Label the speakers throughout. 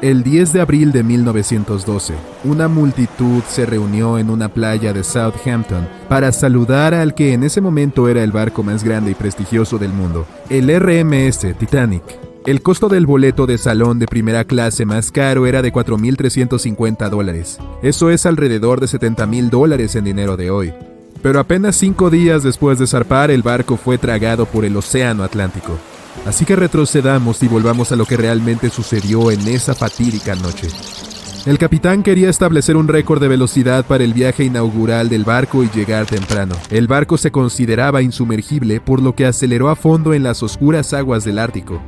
Speaker 1: El 10 de abril de 1912, una multitud se reunió en una playa de Southampton para saludar al que en ese momento era el barco más grande y prestigioso del mundo, el RMS Titanic. El costo del boleto de salón de primera clase más caro era de $4,350. Eso es alrededor de $70,000 en dinero de hoy. Pero apenas 5 días después de zarpar, el barco fue tragado por el Océano Atlántico. Así que retrocedamos y volvamos a lo que realmente sucedió en esa fatídica noche. El capitán quería establecer un récord de velocidad para el viaje inaugural del barco y llegar temprano. El barco se consideraba insumergible, por lo que aceleró a fondo en las oscuras aguas del Ártico.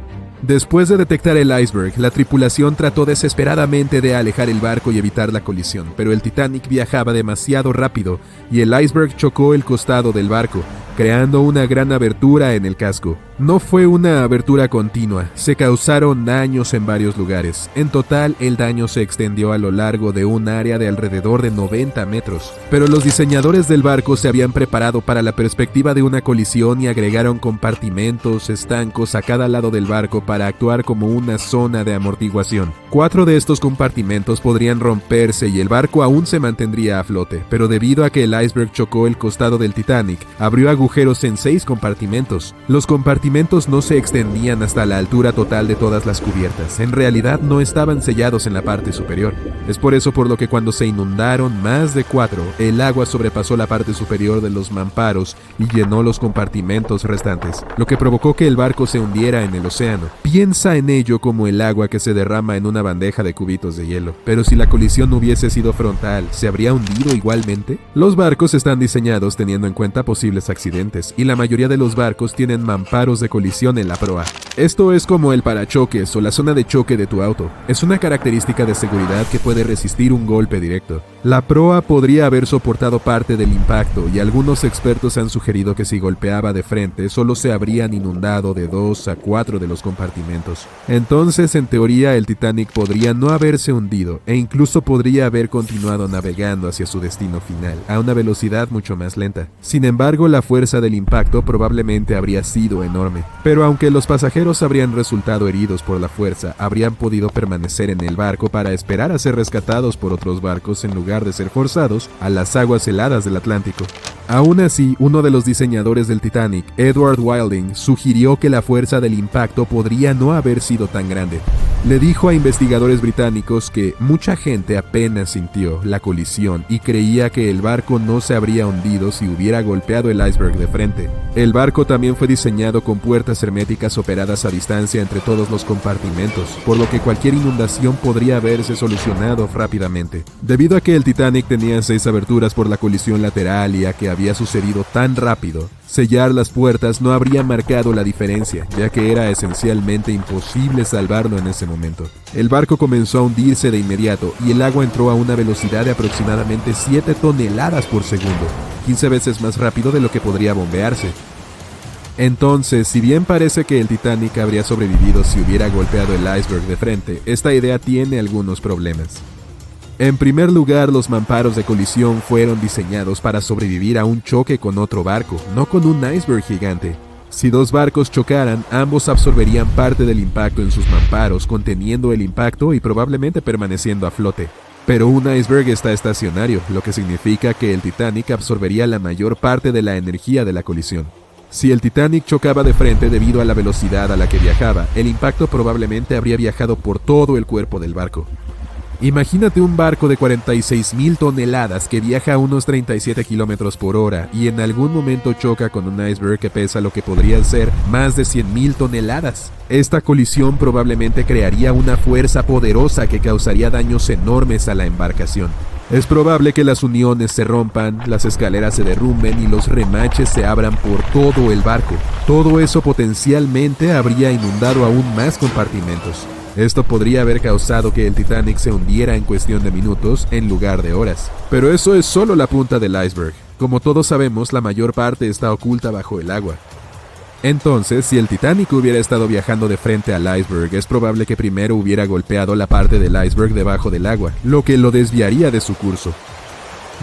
Speaker 1: Después de detectar el iceberg, la tripulación trató desesperadamente de alejar el barco y evitar la colisión, pero el Titanic viajaba demasiado rápido y el iceberg chocó el costado del barco, creando una gran abertura en el casco. No fue una abertura continua, se causaron daños en varios lugares. En total, el daño se extendió a lo largo de un área de alrededor de 90 metros. Pero los diseñadores del barco se habían preparado para la perspectiva de una colisión y agregaron compartimentos estancos a cada lado del barco para actuar como una zona de amortiguación. 4 de estos compartimentos podrían romperse y el barco aún se mantendría a flote, pero debido a que el iceberg chocó el costado del Titanic, abrió agujeros en 6 compartimentos. Los compartimentos no se extendían hasta la altura total de todas las cubiertas. En realidad no estaban sellados en la parte superior. Es por eso por lo que cuando se inundaron más de 4, el agua sobrepasó la parte superior de los mamparos y llenó los compartimentos restantes, lo que provocó que el barco se hundiera en el océano. Piensa en ello como el agua que se derrama en una bandeja de cubitos de hielo. Pero si la colisión hubiese sido frontal, ¿se habría hundido igualmente? Los barcos están diseñados teniendo en cuenta posibles accidentes, y la mayoría de los barcos tienen mamparos de colisión en la proa. Esto es como el parachoques o la zona de choque de tu auto. Es una característica de seguridad que puede resistir un golpe directo. La proa podría haber soportado parte del impacto y algunos expertos han sugerido que si golpeaba de frente solo se habrían inundado de 2 a 4 de los compartimentos. Entonces, en teoría, el Titanic podría no haberse hundido e incluso podría haber continuado navegando hacia su destino final, a una velocidad mucho más lenta. Sin embargo, la fuerza del impacto probablemente habría sido enorme. Pero aunque los pasajeros habrían resultado heridos por la fuerza, habrían podido permanecer en el barco para esperar a ser rescatados por otros barcos en lugar de ser forzados a las aguas heladas del Atlántico. Aún así, uno de los diseñadores del Titanic, Edward Wilding, sugirió que la fuerza del impacto podría no haber sido tan grande. Le dijo a investigadores británicos que mucha gente apenas sintió la colisión y creía que el barco no se habría hundido si hubiera golpeado el iceberg de frente. El barco también fue diseñado con puertas herméticas operadas a distancia entre todos los compartimentos, por lo que cualquier inundación podría haberse solucionado rápidamente. Debido a que el Titanic tenía 6 aberturas por la colisión lateral y a que había sucedido tan rápido, sellar las puertas no habría marcado la diferencia, ya que era esencialmente imposible salvarlo en ese momento. El barco comenzó a hundirse de inmediato y el agua entró a una velocidad de aproximadamente 7 toneladas por segundo, 15 veces más rápido de lo que podría bombearse. Entonces, si bien parece que el Titanic habría sobrevivido si hubiera golpeado el iceberg de frente, esta idea tiene algunos problemas. En primer lugar, los mamparos de colisión fueron diseñados para sobrevivir a un choque con otro barco, no con un iceberg gigante. Si 2 barcos chocaran, ambos absorberían parte del impacto en sus mamparos, conteniendo el impacto y probablemente permaneciendo a flote. Pero un iceberg está estacionario, lo que significa que el Titanic absorbería la mayor parte de la energía de la colisión. Si el Titanic chocaba de frente debido a la velocidad a la que viajaba, el impacto probablemente habría viajado por todo el cuerpo del barco. Imagínate un barco de 46,000 toneladas que viaja a unos 37 kilómetros por hora y en algún momento choca con un iceberg que pesa lo que podrían ser más de 100,000 toneladas. Esta colisión probablemente crearía una fuerza poderosa que causaría daños enormes a la embarcación. Es probable que las uniones se rompan, las escaleras se derrumben y los remaches se abran por todo el barco. Todo eso potencialmente habría inundado aún más compartimentos. Esto podría haber causado que el Titanic se hundiera en cuestión de minutos en lugar de horas. Pero eso es solo la punta del iceberg. Como todos sabemos, la mayor parte está oculta bajo el agua. Entonces, si el Titanic hubiera estado viajando de frente al iceberg, es probable que primero hubiera golpeado la parte del iceberg debajo del agua, lo que lo desviaría de su curso.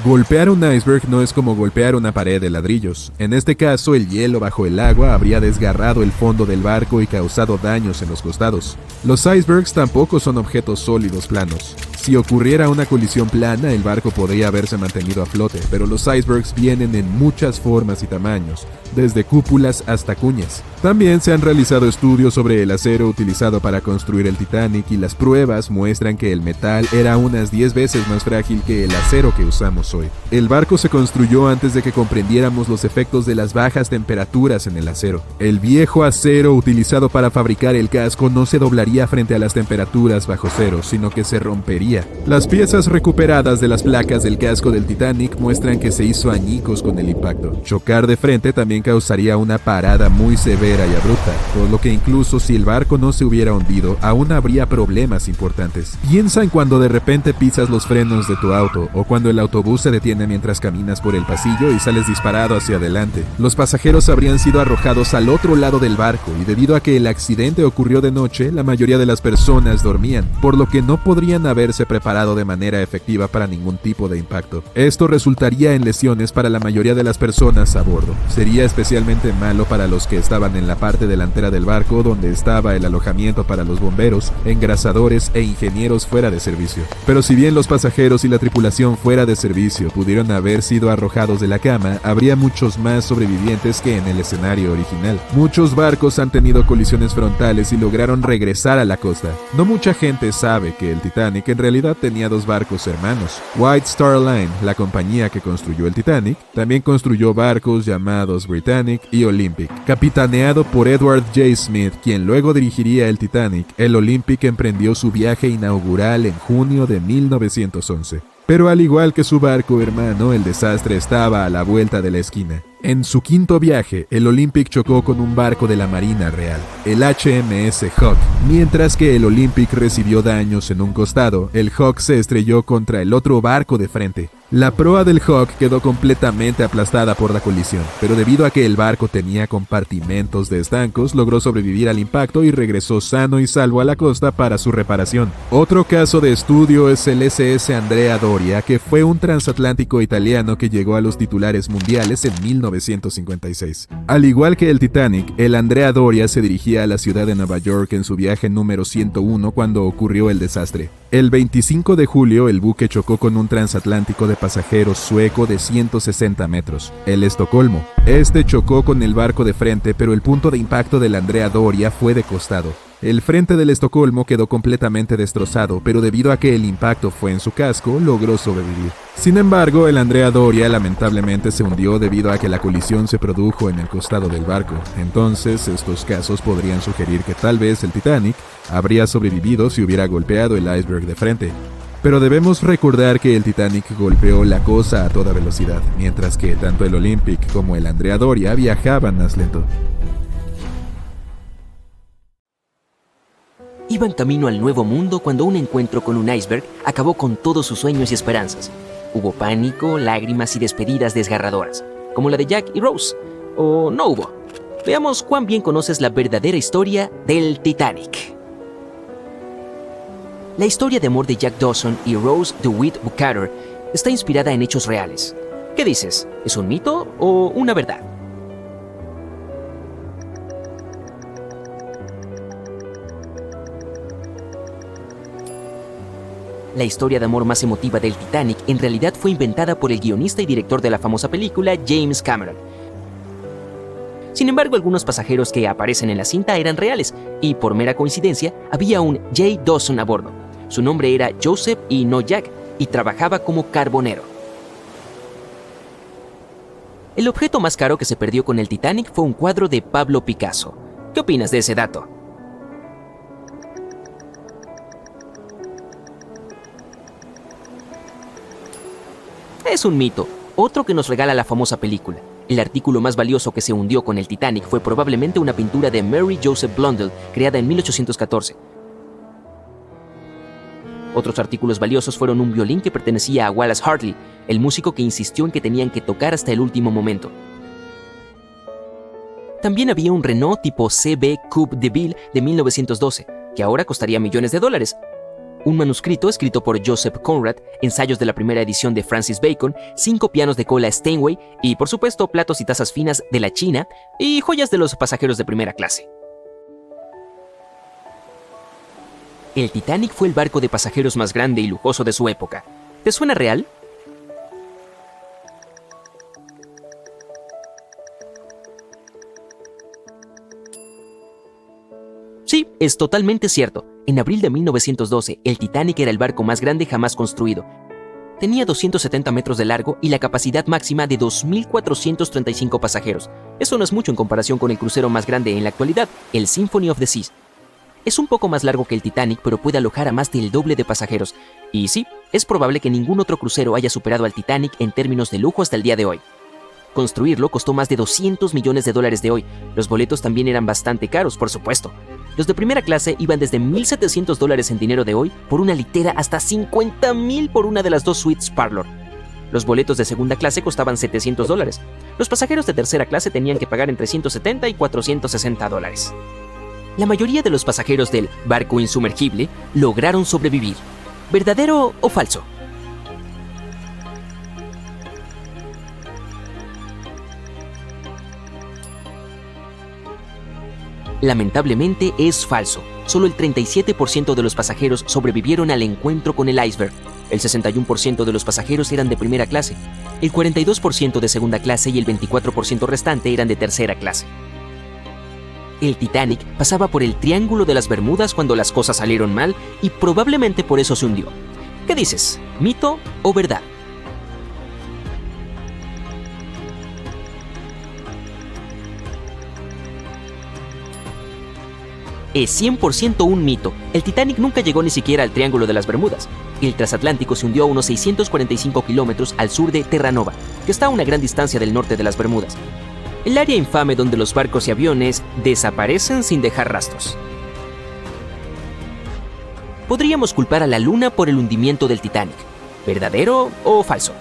Speaker 1: Golpear un iceberg no es como golpear una pared de ladrillos. En este caso, el hielo bajo el agua habría desgarrado el fondo del barco y causado daños en los costados. Los icebergs tampoco son objetos sólidos planos. Si ocurriera una colisión plana, el barco podría haberse mantenido a flote, pero los icebergs vienen en muchas formas y tamaños, desde cúpulas hasta cuñas. También se han realizado estudios sobre el acero utilizado para construir el Titanic y las pruebas muestran que el metal era unas 10 veces más frágil que el acero que usamos hoy. El barco se construyó antes de que comprendiéramos los efectos de las bajas temperaturas en el acero. El viejo acero utilizado para fabricar el casco no se doblaría frente a las temperaturas bajo cero, sino que se rompería. Las piezas recuperadas de las placas del casco del Titanic muestran que se hizo añicos con el impacto. Chocar de frente también causaría una parada muy severa y abrupta, por lo que incluso si el barco no se hubiera hundido, aún habría problemas importantes. Piensa en cuando de repente pisas los frenos de tu auto, o cuando el autobús se detiene mientras caminas por el pasillo y sales disparado hacia adelante. Los pasajeros habrían sido arrojados al otro lado del barco, y debido a que el accidente ocurrió de noche, la mayoría de las personas dormían, por lo que no podrían haberse preparado de manera efectiva para ningún tipo de impacto. Esto resultaría en lesiones para la mayoría de las personas a bordo. Sería especialmente malo para los que estaban en la parte delantera del barco donde estaba el alojamiento para los bomberos, engrasadores e ingenieros fuera de servicio. Pero si bien los pasajeros y la tripulación fuera de servicio pudieron haber sido arrojados de la cama, habría muchos más sobrevivientes que en el escenario original. Muchos barcos han tenido colisiones frontales y lograron regresar a la costa. No mucha gente sabe que el Titanic en realidad tenía dos barcos hermanos. White Star Line, la compañía que construyó el Titanic, también construyó barcos llamados Britannic y Olympic. Capitaneado por Edward J. Smith, quien luego dirigiría el Titanic, el Olympic emprendió su viaje inaugural en junio de 1911. Pero al igual que su barco hermano, el desastre estaba a la vuelta de la esquina. En su quinto viaje, el Olympic chocó con un barco de la Marina Real, el HMS Hawke. Mientras que el Olympic recibió daños en un costado, el Hawke se estrelló contra el otro barco de frente. La proa del Hawke quedó completamente aplastada por la colisión, pero debido a que el barco tenía compartimentos de estancos, logró sobrevivir al impacto y regresó sano y salvo a la costa para su reparación. Otro caso de estudio es el SS Andrea Doria, que fue un transatlántico italiano que llegó a los titulares mundiales en 1956. Al igual que el Titanic, el Andrea Doria se dirigía a la ciudad de Nueva York en su viaje número 101 cuando ocurrió el desastre. El 25 de julio, el buque chocó con un transatlántico de pasajeros sueco de 160 metros, el Estocolmo. Este chocó con el barco de frente, pero el punto de impacto del Andrea Doria fue de costado. El frente del Estocolmo quedó completamente destrozado, pero debido a que el impacto fue en su casco, logró sobrevivir. Sin embargo, el Andrea Doria lamentablemente se hundió debido a que la colisión se produjo en el costado del barco. Entonces, estos casos podrían sugerir que tal vez el Titanic habría sobrevivido si hubiera golpeado el iceberg de frente. Pero debemos recordar que el Titanic golpeó la cosa a toda velocidad, mientras que tanto el Olympic como el Andrea Doria viajaban más lento.
Speaker 2: Iban camino al nuevo mundo cuando un encuentro con un iceberg acabó con todos sus sueños y esperanzas. Hubo pánico, lágrimas y despedidas desgarradoras, como la de Jack y Rose. ¿O no hubo? Veamos cuán bien conoces la verdadera historia del Titanic. La historia de amor de Jack Dawson y Rose DeWitt Bukater está inspirada en hechos reales. ¿Qué dices? ¿Es un mito o una verdad? La historia de amor más emotiva del Titanic en realidad fue inventada por el guionista y director de la famosa película, James Cameron. Sin embargo, algunos pasajeros que aparecen en la cinta eran reales, y por mera coincidencia, había un J. Dawson a bordo. Su nombre era Joseph y no Jack, y trabajaba como carbonero. El objeto más caro que se perdió con el Titanic fue un cuadro de Pablo Picasso. ¿Qué opinas de ese dato? Es un mito, otro que nos regala la famosa película. El artículo más valioso que se hundió con el Titanic fue probablemente una pintura de Mary Joseph Blundell, creada en 1814. Otros artículos valiosos fueron un violín que pertenecía a Wallace Hartley, el músico que insistió en que tenían que tocar hasta el último momento. También había un Renault tipo CB Coupe de Ville de 1912, que ahora costaría millones de dólares. un manuscrito escrito por Joseph Conrad, ensayos de la primera edición de Francis Bacon, 5 pianos de cola Steinway y, por supuesto, platos y tazas finas de la China y joyas de los pasajeros de primera clase. El Titanic fue el barco de pasajeros más grande y lujoso de su época. ¿Te suena real? Sí, es totalmente cierto. En abril de 1912, el Titanic era el barco más grande jamás construido. Tenía 270 metros de largo y la capacidad máxima de 2.435 pasajeros. Eso no es mucho en comparación con el crucero más grande en la actualidad, el Symphony of the Seas. Es un poco más largo que el Titanic, pero puede alojar a más del doble de pasajeros. Y sí, es probable que ningún otro crucero haya superado al Titanic en términos de lujo hasta el día de hoy. Construirlo costó más de $200 millones de hoy. Los boletos también eran bastante caros, por supuesto. Los de primera clase iban desde $1,700 en dinero de hoy por una litera hasta $50,000 por una de las 2 suites Parlour. Los boletos de segunda clase costaban $700. Los pasajeros de tercera clase tenían que pagar entre $170 y $460. La mayoría de los pasajeros del barco insumergible lograron sobrevivir. ¿Verdadero o falso? Lamentablemente es falso. Solo el 37% de los pasajeros sobrevivieron al encuentro con el iceberg. El 61% de los pasajeros eran de primera clase, el 42% de segunda clase y el 24% restante eran de tercera clase. El Titanic pasaba por el Triángulo de las Bermudas cuando las cosas salieron mal y probablemente por eso se hundió. ¿Qué dices? ¿Mito o verdad? Es 100% un mito. El Titanic nunca llegó ni siquiera al Triángulo de las Bermudas. El transatlántico se hundió a unos 645 kilómetros al sur de Terranova, que está a una gran distancia del norte de las Bermudas. El área infame donde los barcos y aviones desaparecen sin dejar rastros. Podríamos culpar a la Luna por el hundimiento del Titanic. ¿Verdadero o falso?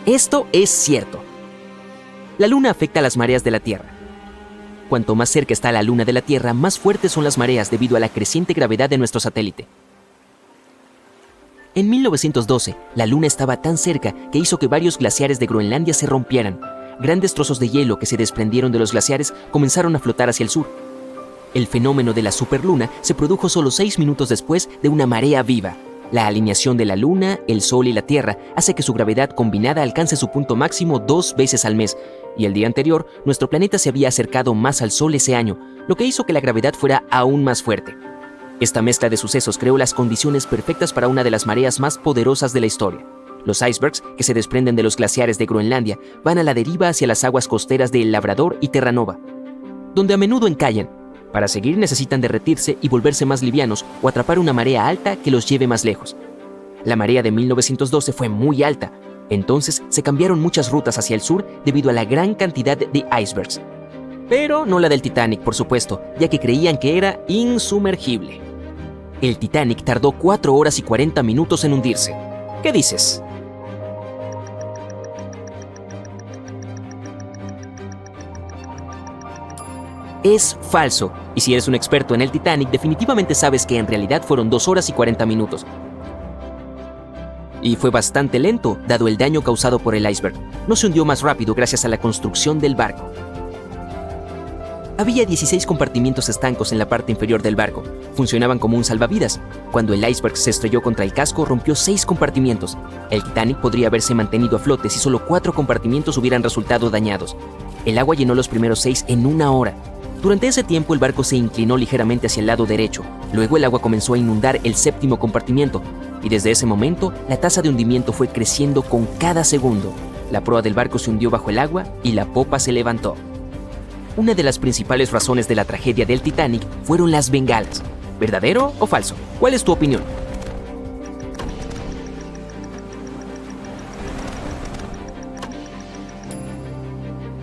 Speaker 2: Esto es cierto. La Luna afecta a las mareas de la Tierra. Cuanto más cerca está la Luna de la Tierra, más fuertes son las mareas debido a la creciente gravedad de nuestro satélite. En 1912, la Luna estaba tan cerca que hizo que varios glaciares de Groenlandia se rompieran. Grandes trozos de hielo que se desprendieron de los glaciares comenzaron a flotar hacia el sur. El fenómeno de la superluna se produjo solo 6 minutos después de una marea viva. La alineación de la Luna, el Sol y la Tierra hace que su gravedad combinada alcance su punto máximo 2 veces al mes, y el día anterior, nuestro planeta se había acercado más al Sol ese año, lo que hizo que la gravedad fuera aún más fuerte. Esta mezcla de sucesos creó las condiciones perfectas para una de las mareas más poderosas de la historia. Los icebergs, que se desprenden de los glaciares de Groenlandia, van a la deriva hacia las aguas costeras de El Labrador y Terranova, donde a menudo encallan. Para seguir necesitan derretirse y volverse más livianos o atrapar una marea alta que los lleve más lejos. La marea de 1912 fue muy alta, entonces se cambiaron muchas rutas hacia el sur debido a la gran cantidad de icebergs. Pero no la del Titanic, por supuesto, ya que creían que era insumergible. El Titanic tardó 4 horas y 40 minutos en hundirse. ¿Qué dices? Es falso, y si eres un experto en el Titanic, definitivamente sabes que en realidad fueron 2 horas y 40 minutos. Y fue bastante lento, dado el daño causado por el iceberg. No se hundió más rápido gracias a la construcción del barco. Había 16 compartimientos estancos en la parte inferior del barco. Funcionaban como un salvavidas. Cuando el iceberg se estrelló contra el casco, rompió 6 compartimientos. El Titanic podría haberse mantenido a flote si solo 4 compartimientos hubieran resultado dañados. El agua llenó los primeros 6 en 1 hora. Durante ese tiempo el barco se inclinó ligeramente hacia el lado derecho. Luego el agua comenzó a inundar el 7º compartimiento, y desde ese momento la tasa de hundimiento fue creciendo con cada segundo. La proa del barco se hundió bajo el agua y la popa se levantó. Una de las principales razones de la tragedia del Titanic fueron las bengalas. ¿Verdadero o falso? ¿Cuál es tu opinión?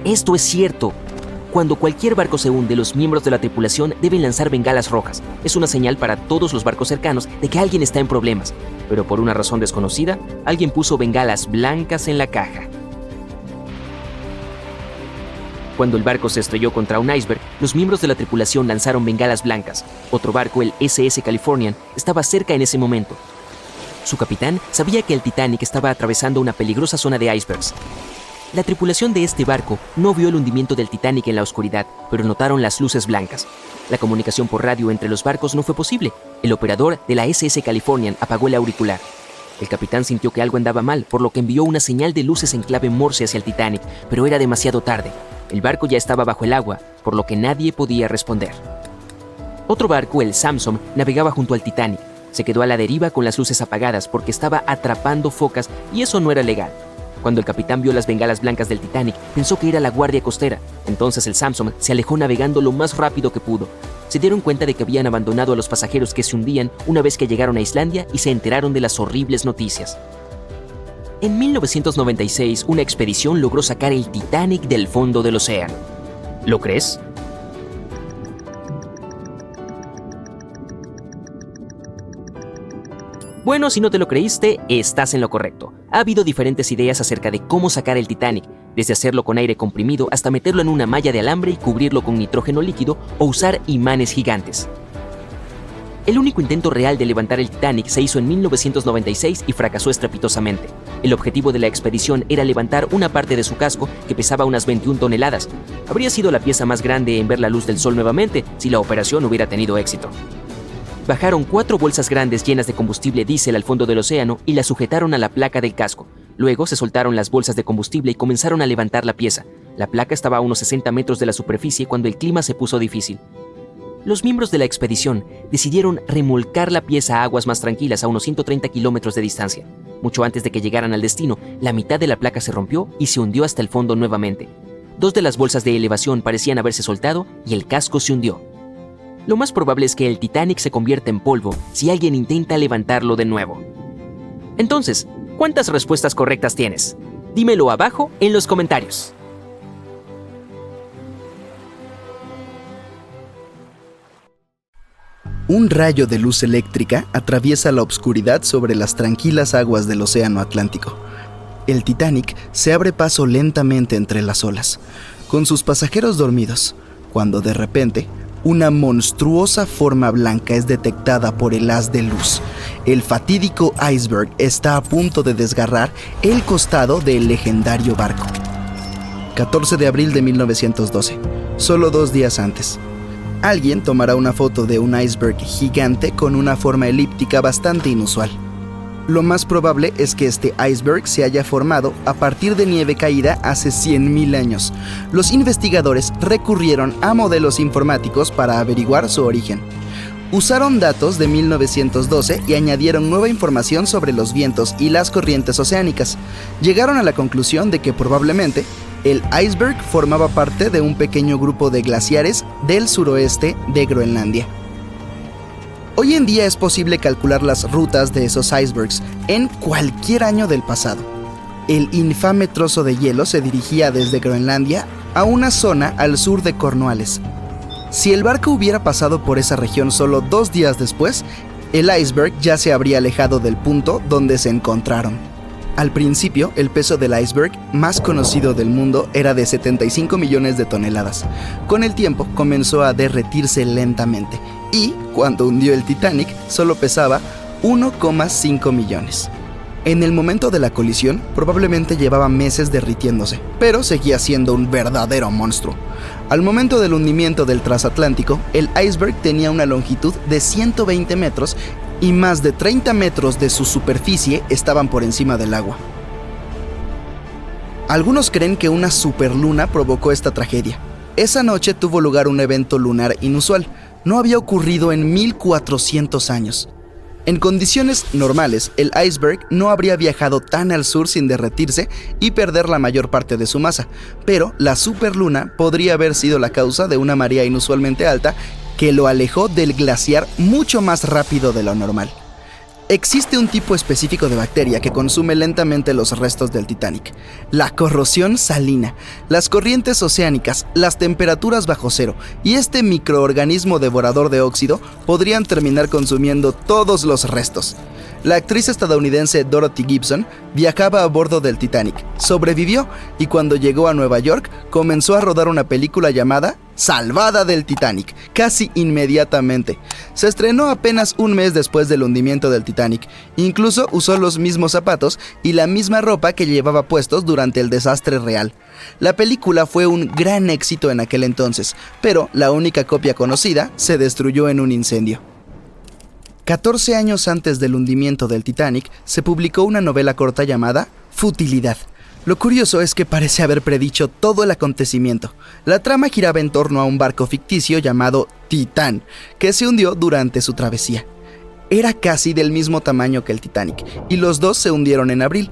Speaker 2: Esto es cierto. Cuando cualquier barco se hunde, los miembros de la tripulación deben lanzar bengalas rojas. Es una señal para todos los barcos cercanos de que alguien está en problemas. Pero por una razón desconocida, alguien puso bengalas blancas en la caja. Cuando el barco se estrelló contra un iceberg, los miembros de la tripulación lanzaron bengalas blancas. Otro barco, el SS Californian, estaba cerca en ese momento. Su capitán sabía que el Titanic estaba atravesando una peligrosa zona de icebergs. La tripulación de este barco no vio el hundimiento del Titanic en la oscuridad, pero notaron las luces blancas. La comunicación por radio entre los barcos no fue posible. El operador de la SS Californian apagó el auricular. El capitán sintió que algo andaba mal, por lo que envió una señal de luces en clave Morse hacia el Titanic, pero era demasiado tarde. El barco ya estaba bajo el agua, por lo que nadie podía responder. Otro barco, el Samson, navegaba junto al Titanic. Se quedó a la deriva con las luces apagadas porque estaba atrapando focas y eso no era legal. Cuando el capitán vio las bengalas blancas del Titanic, pensó que era la guardia costera. Entonces el Samson se alejó navegando lo más rápido que pudo. Se dieron cuenta de que habían abandonado a los pasajeros que se hundían una vez que llegaron a Islandia y se enteraron de las horribles noticias. En 1996, una expedición logró sacar el Titanic del fondo del océano. ¿Lo crees? Bueno, si no te lo creíste, estás en lo correcto. Ha habido diferentes ideas acerca de cómo sacar el Titanic, desde hacerlo con aire comprimido hasta meterlo en una malla de alambre y cubrirlo con nitrógeno líquido o usar imanes gigantes. El único intento real de levantar el Titanic se hizo en 1996 y fracasó estrepitosamente. El objetivo de la expedición era levantar una parte de su casco que pesaba unas 21 toneladas. Habría sido la pieza más grande en ver la luz del sol nuevamente si la operación hubiera tenido éxito. Bajaron 4 bolsas grandes llenas de combustible diésel al fondo del océano y las sujetaron a la placa del casco. Luego se soltaron las bolsas de combustible y comenzaron a levantar la pieza. La placa estaba a unos 60 metros de la superficie cuando el clima se puso difícil. Los miembros de la expedición decidieron remolcar la pieza a aguas más tranquilas a unos 130 kilómetros de distancia. Mucho antes de que llegaran al destino, la mitad de la placa se rompió y se hundió hasta el fondo nuevamente. 2 de las bolsas de elevación parecían haberse soltado y el casco se hundió. Lo más probable es que el Titanic se convierta en polvo si alguien intenta levantarlo de nuevo. Entonces, ¿cuántas respuestas correctas tienes? Dímelo abajo en los comentarios.
Speaker 3: Un rayo de luz eléctrica atraviesa la obscuridad sobre las tranquilas aguas del Océano Atlántico. El Titanic se abre paso lentamente entre las olas, con sus pasajeros dormidos, cuando de repente una monstruosa forma blanca es detectada por el haz de luz. El fatídico iceberg está a punto de desgarrar el costado del legendario barco. 14 de abril de 1912, solo 2 días antes. Alguien tomará una foto de un iceberg gigante con una forma elíptica bastante inusual. Lo más probable es que este iceberg se haya formado a partir de nieve caída hace 100.000 años. Los investigadores recurrieron a modelos informáticos para averiguar su origen. Usaron datos de 1912 y añadieron nueva información sobre los vientos y las corrientes oceánicas. Llegaron a la conclusión de que probablemente el iceberg formaba parte de un pequeño grupo de glaciares del suroeste de Groenlandia. Hoy en día es posible calcular las rutas de esos icebergs en cualquier año del pasado. El infame trozo de hielo se dirigía desde Groenlandia a una zona al sur de Cornualles. Si el barco hubiera pasado por esa región solo 2 días después, el iceberg ya se habría alejado del punto donde se encontraron. Al principio, el peso del iceberg más conocido del mundo era de 75 millones de toneladas. Con el tiempo, comenzó a derretirse lentamente y, cuando hundió el Titanic, solo pesaba 1,5 millones. En el momento de la colisión, probablemente llevaba meses derritiéndose, pero seguía siendo un verdadero monstruo. Al momento del hundimiento del transatlántico, el iceberg tenía una longitud de 120 metros y más de 30 metros de su superficie estaban por encima del agua. Algunos creen que una superluna provocó esta tragedia. Esa noche tuvo lugar un evento lunar inusual. No había ocurrido en 1400 años. En condiciones normales, el iceberg no habría viajado tan al sur sin derretirse y perder la mayor parte de su masa, pero la superluna podría haber sido la causa de una marea inusualmente alta que lo alejó del glaciar mucho más rápido de lo normal. Existe un tipo específico de bacteria que consume lentamente los restos del Titanic: la corrosión salina, las corrientes oceánicas, las temperaturas bajo cero y este microorganismo devorador de óxido podrían terminar consumiendo todos los restos. La actriz estadounidense Dorothy Gibson viajaba a bordo del Titanic, sobrevivió y cuando llegó a Nueva York comenzó a rodar una película llamada Salvada del Titanic, casi inmediatamente. Se estrenó apenas un mes después del hundimiento del Titanic. Incluso usó los mismos zapatos y la misma ropa que llevaba puestos durante el desastre real. La película fue un gran éxito en aquel entonces, pero la única copia conocida se destruyó en un incendio. 14 años antes del hundimiento del Titanic, se publicó una novela corta llamada Futilidad. Lo curioso es que parece haber predicho todo el acontecimiento. La trama giraba en torno a un barco ficticio llamado Titán, que se hundió durante su travesía. Era casi del mismo tamaño que el Titanic, y los dos se hundieron en abril.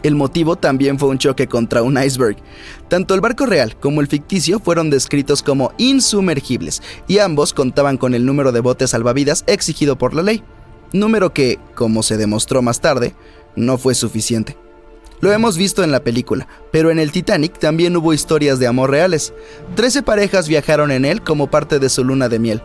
Speaker 3: El motivo también fue un choque contra un iceberg. Tanto el barco real como el ficticio fueron descritos como insumergibles, y ambos contaban con el número de botes salvavidas exigido por la ley. Número que, como se demostró más tarde, no fue suficiente. Lo hemos visto en la película, pero en el Titanic también hubo historias de amor reales. 13 parejas viajaron en él como parte de su luna de miel.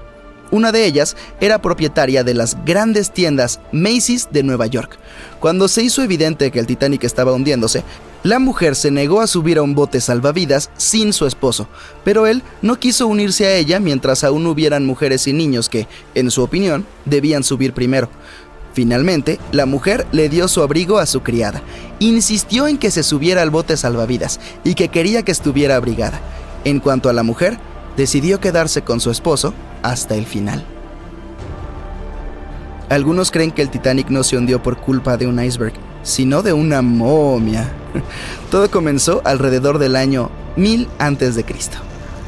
Speaker 3: Una de ellas era propietaria de las grandes tiendas Macy's de Nueva York. Cuando se hizo evidente que el Titanic estaba hundiéndose, la mujer se negó a subir a un bote salvavidas sin su esposo, pero él no quiso unirse a ella mientras aún hubieran mujeres y niños que, en su opinión, debían subir primero. Finalmente, la mujer le dio su abrigo a su criada, insistió en que se subiera al bote salvavidas y que quería que estuviera abrigada. En cuanto a la mujer, decidió quedarse con su esposo hasta el final. Algunos creen que el Titanic no se hundió por culpa de un iceberg, sino de una momia. Todo comenzó alrededor del año 1000 a.C.,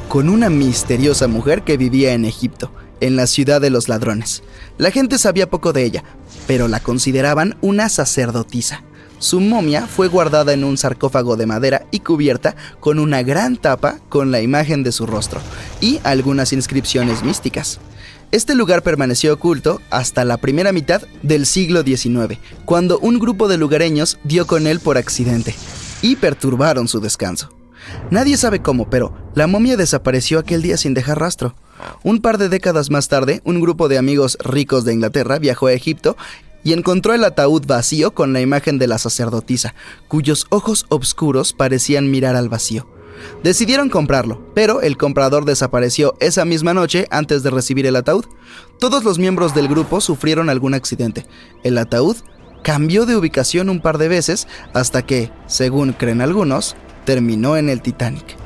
Speaker 3: con una misteriosa mujer que vivía en Egipto, en la ciudad de los ladrones. La gente sabía poco de ella, pero la consideraban una sacerdotisa. Su momia fue guardada en un sarcófago de madera y cubierta con una gran tapa con la imagen de su rostro y algunas inscripciones místicas. Este lugar permaneció oculto hasta la primera mitad del siglo XIX, cuando un grupo de lugareños dio con él por accidente y perturbaron su descanso. Nadie sabe cómo, pero la momia desapareció aquel día sin dejar rastro. Un par de décadas más tarde, un grupo de amigos ricos de Inglaterra viajó a Egipto y encontró el ataúd vacío con la imagen de la sacerdotisa, cuyos ojos oscuros parecían mirar al vacío. Decidieron comprarlo, pero el comprador desapareció esa misma noche antes de recibir el ataúd. Todos los miembros del grupo sufrieron algún accidente. El ataúd cambió de ubicación un par de veces hasta que, según creen algunos, terminó en el Titanic.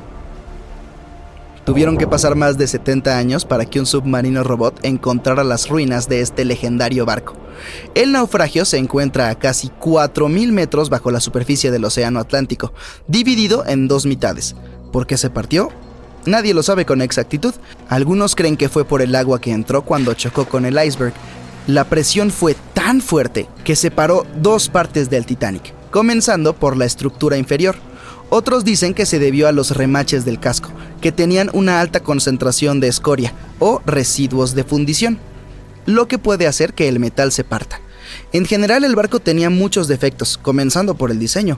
Speaker 3: Tuvieron que pasar más de 70 años para que un submarino robot encontrara las ruinas de este legendario barco. El naufragio se encuentra a casi 4.000 metros bajo la superficie del Océano Atlántico, dividido en dos mitades. ¿Por qué se partió? Nadie lo sabe con exactitud. Algunos creen que fue por el agua que entró cuando chocó con el iceberg. La presión fue tan fuerte que separó dos partes del Titanic, comenzando por la estructura inferior. Otros dicen que se debió a los remaches del casco, que tenían una alta concentración de escoria o residuos de fundición, lo que puede hacer que el metal se parta. En general, el barco tenía muchos defectos, comenzando por el diseño.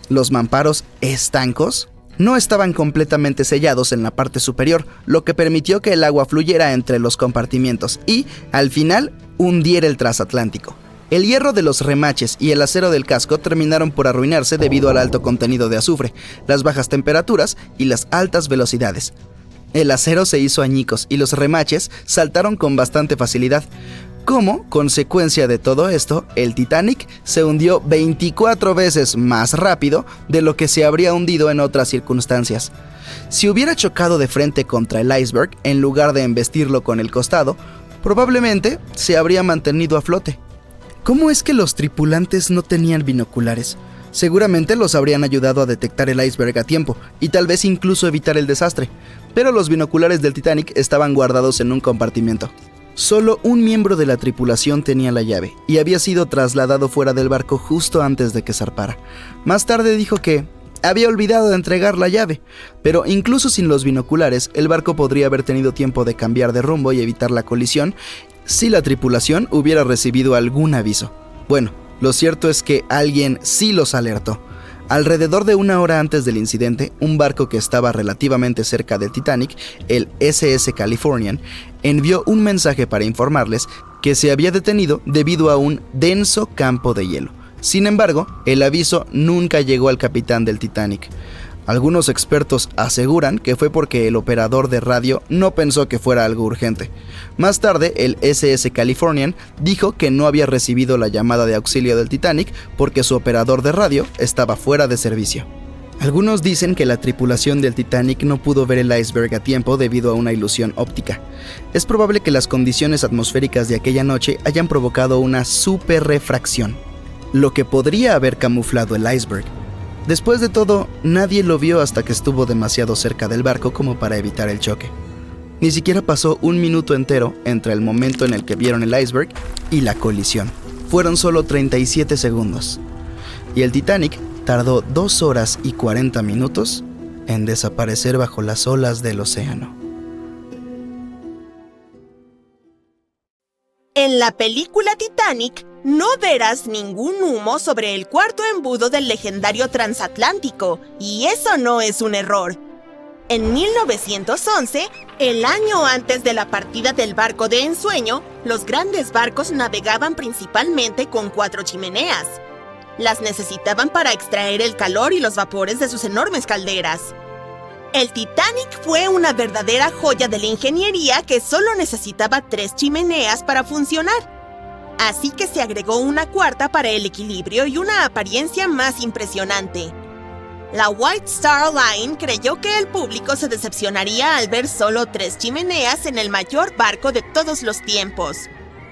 Speaker 3: Los mamparos estancos no estaban completamente sellados en la parte superior, lo que permitió que el agua fluyera entre los compartimientos y, al final, hundiera el transatlántico. El hierro de los remaches y el acero del casco terminaron por arruinarse debido al alto contenido de azufre, las bajas temperaturas y las altas velocidades. El acero se hizo añicos y los remaches saltaron con bastante facilidad. Como consecuencia de todo esto, el Titanic se hundió 24 veces más rápido de lo que se habría hundido en otras circunstancias. Si hubiera chocado de frente contra el iceberg en lugar de embestirlo con el costado, probablemente se habría mantenido a flote. ¿Cómo es que los tripulantes no tenían binoculares? Seguramente los habrían ayudado a detectar el iceberg a tiempo y tal vez incluso evitar el desastre, pero los binoculares del Titanic estaban guardados en un compartimento. Solo un miembro de la tripulación tenía la llave y había sido trasladado fuera del barco justo antes de que zarpara. Más tarde dijo que había olvidado de entregar la llave, pero incluso sin los binoculares, el barco podría haber tenido tiempo de cambiar de rumbo y evitar la colisión si la tripulación hubiera recibido algún aviso. Bueno, lo cierto es que alguien sí los alertó. Alrededor de una hora antes del incidente, un barco que estaba relativamente cerca del Titanic, el SS Californian, envió un mensaje para informarles que se había detenido debido a un denso campo de hielo. Sin embargo, el aviso nunca llegó al capitán del Titanic. Algunos expertos aseguran que fue porque el operador de radio no pensó que fuera algo urgente. Más tarde, el SS Californian dijo que no había recibido la llamada de auxilio del Titanic porque su operador de radio estaba fuera de servicio. Algunos dicen que la tripulación del Titanic no pudo ver el iceberg a tiempo debido a una ilusión óptica. Es probable que las condiciones atmosféricas de aquella noche hayan provocado una superrefracción, lo que podría haber camuflado el iceberg. Después de todo, nadie lo vio hasta que estuvo demasiado cerca del barco como para evitar el choque. Ni siquiera pasó un minuto entero entre el momento en el que vieron el iceberg y la colisión. Fueron solo 37 segundos. Y el Titanic tardó 2 horas y 40 minutos en desaparecer bajo las olas del océano.
Speaker 4: En la película Titanic, no verás ningún humo sobre el cuarto embudo del legendario transatlántico, y eso no es un error. En 1911, el año antes de la partida del barco de ensueño, los grandes barcos navegaban principalmente con 4 chimeneas. Las necesitaban para extraer el calor y los vapores de sus enormes calderas. El Titanic fue una verdadera joya de la ingeniería que solo necesitaba 3 chimeneas para funcionar. Así que se agregó una cuarta para el equilibrio y una apariencia más impresionante. La White Star Line creyó que el público se decepcionaría al ver solo 3 chimeneas en el mayor barco de todos los tiempos.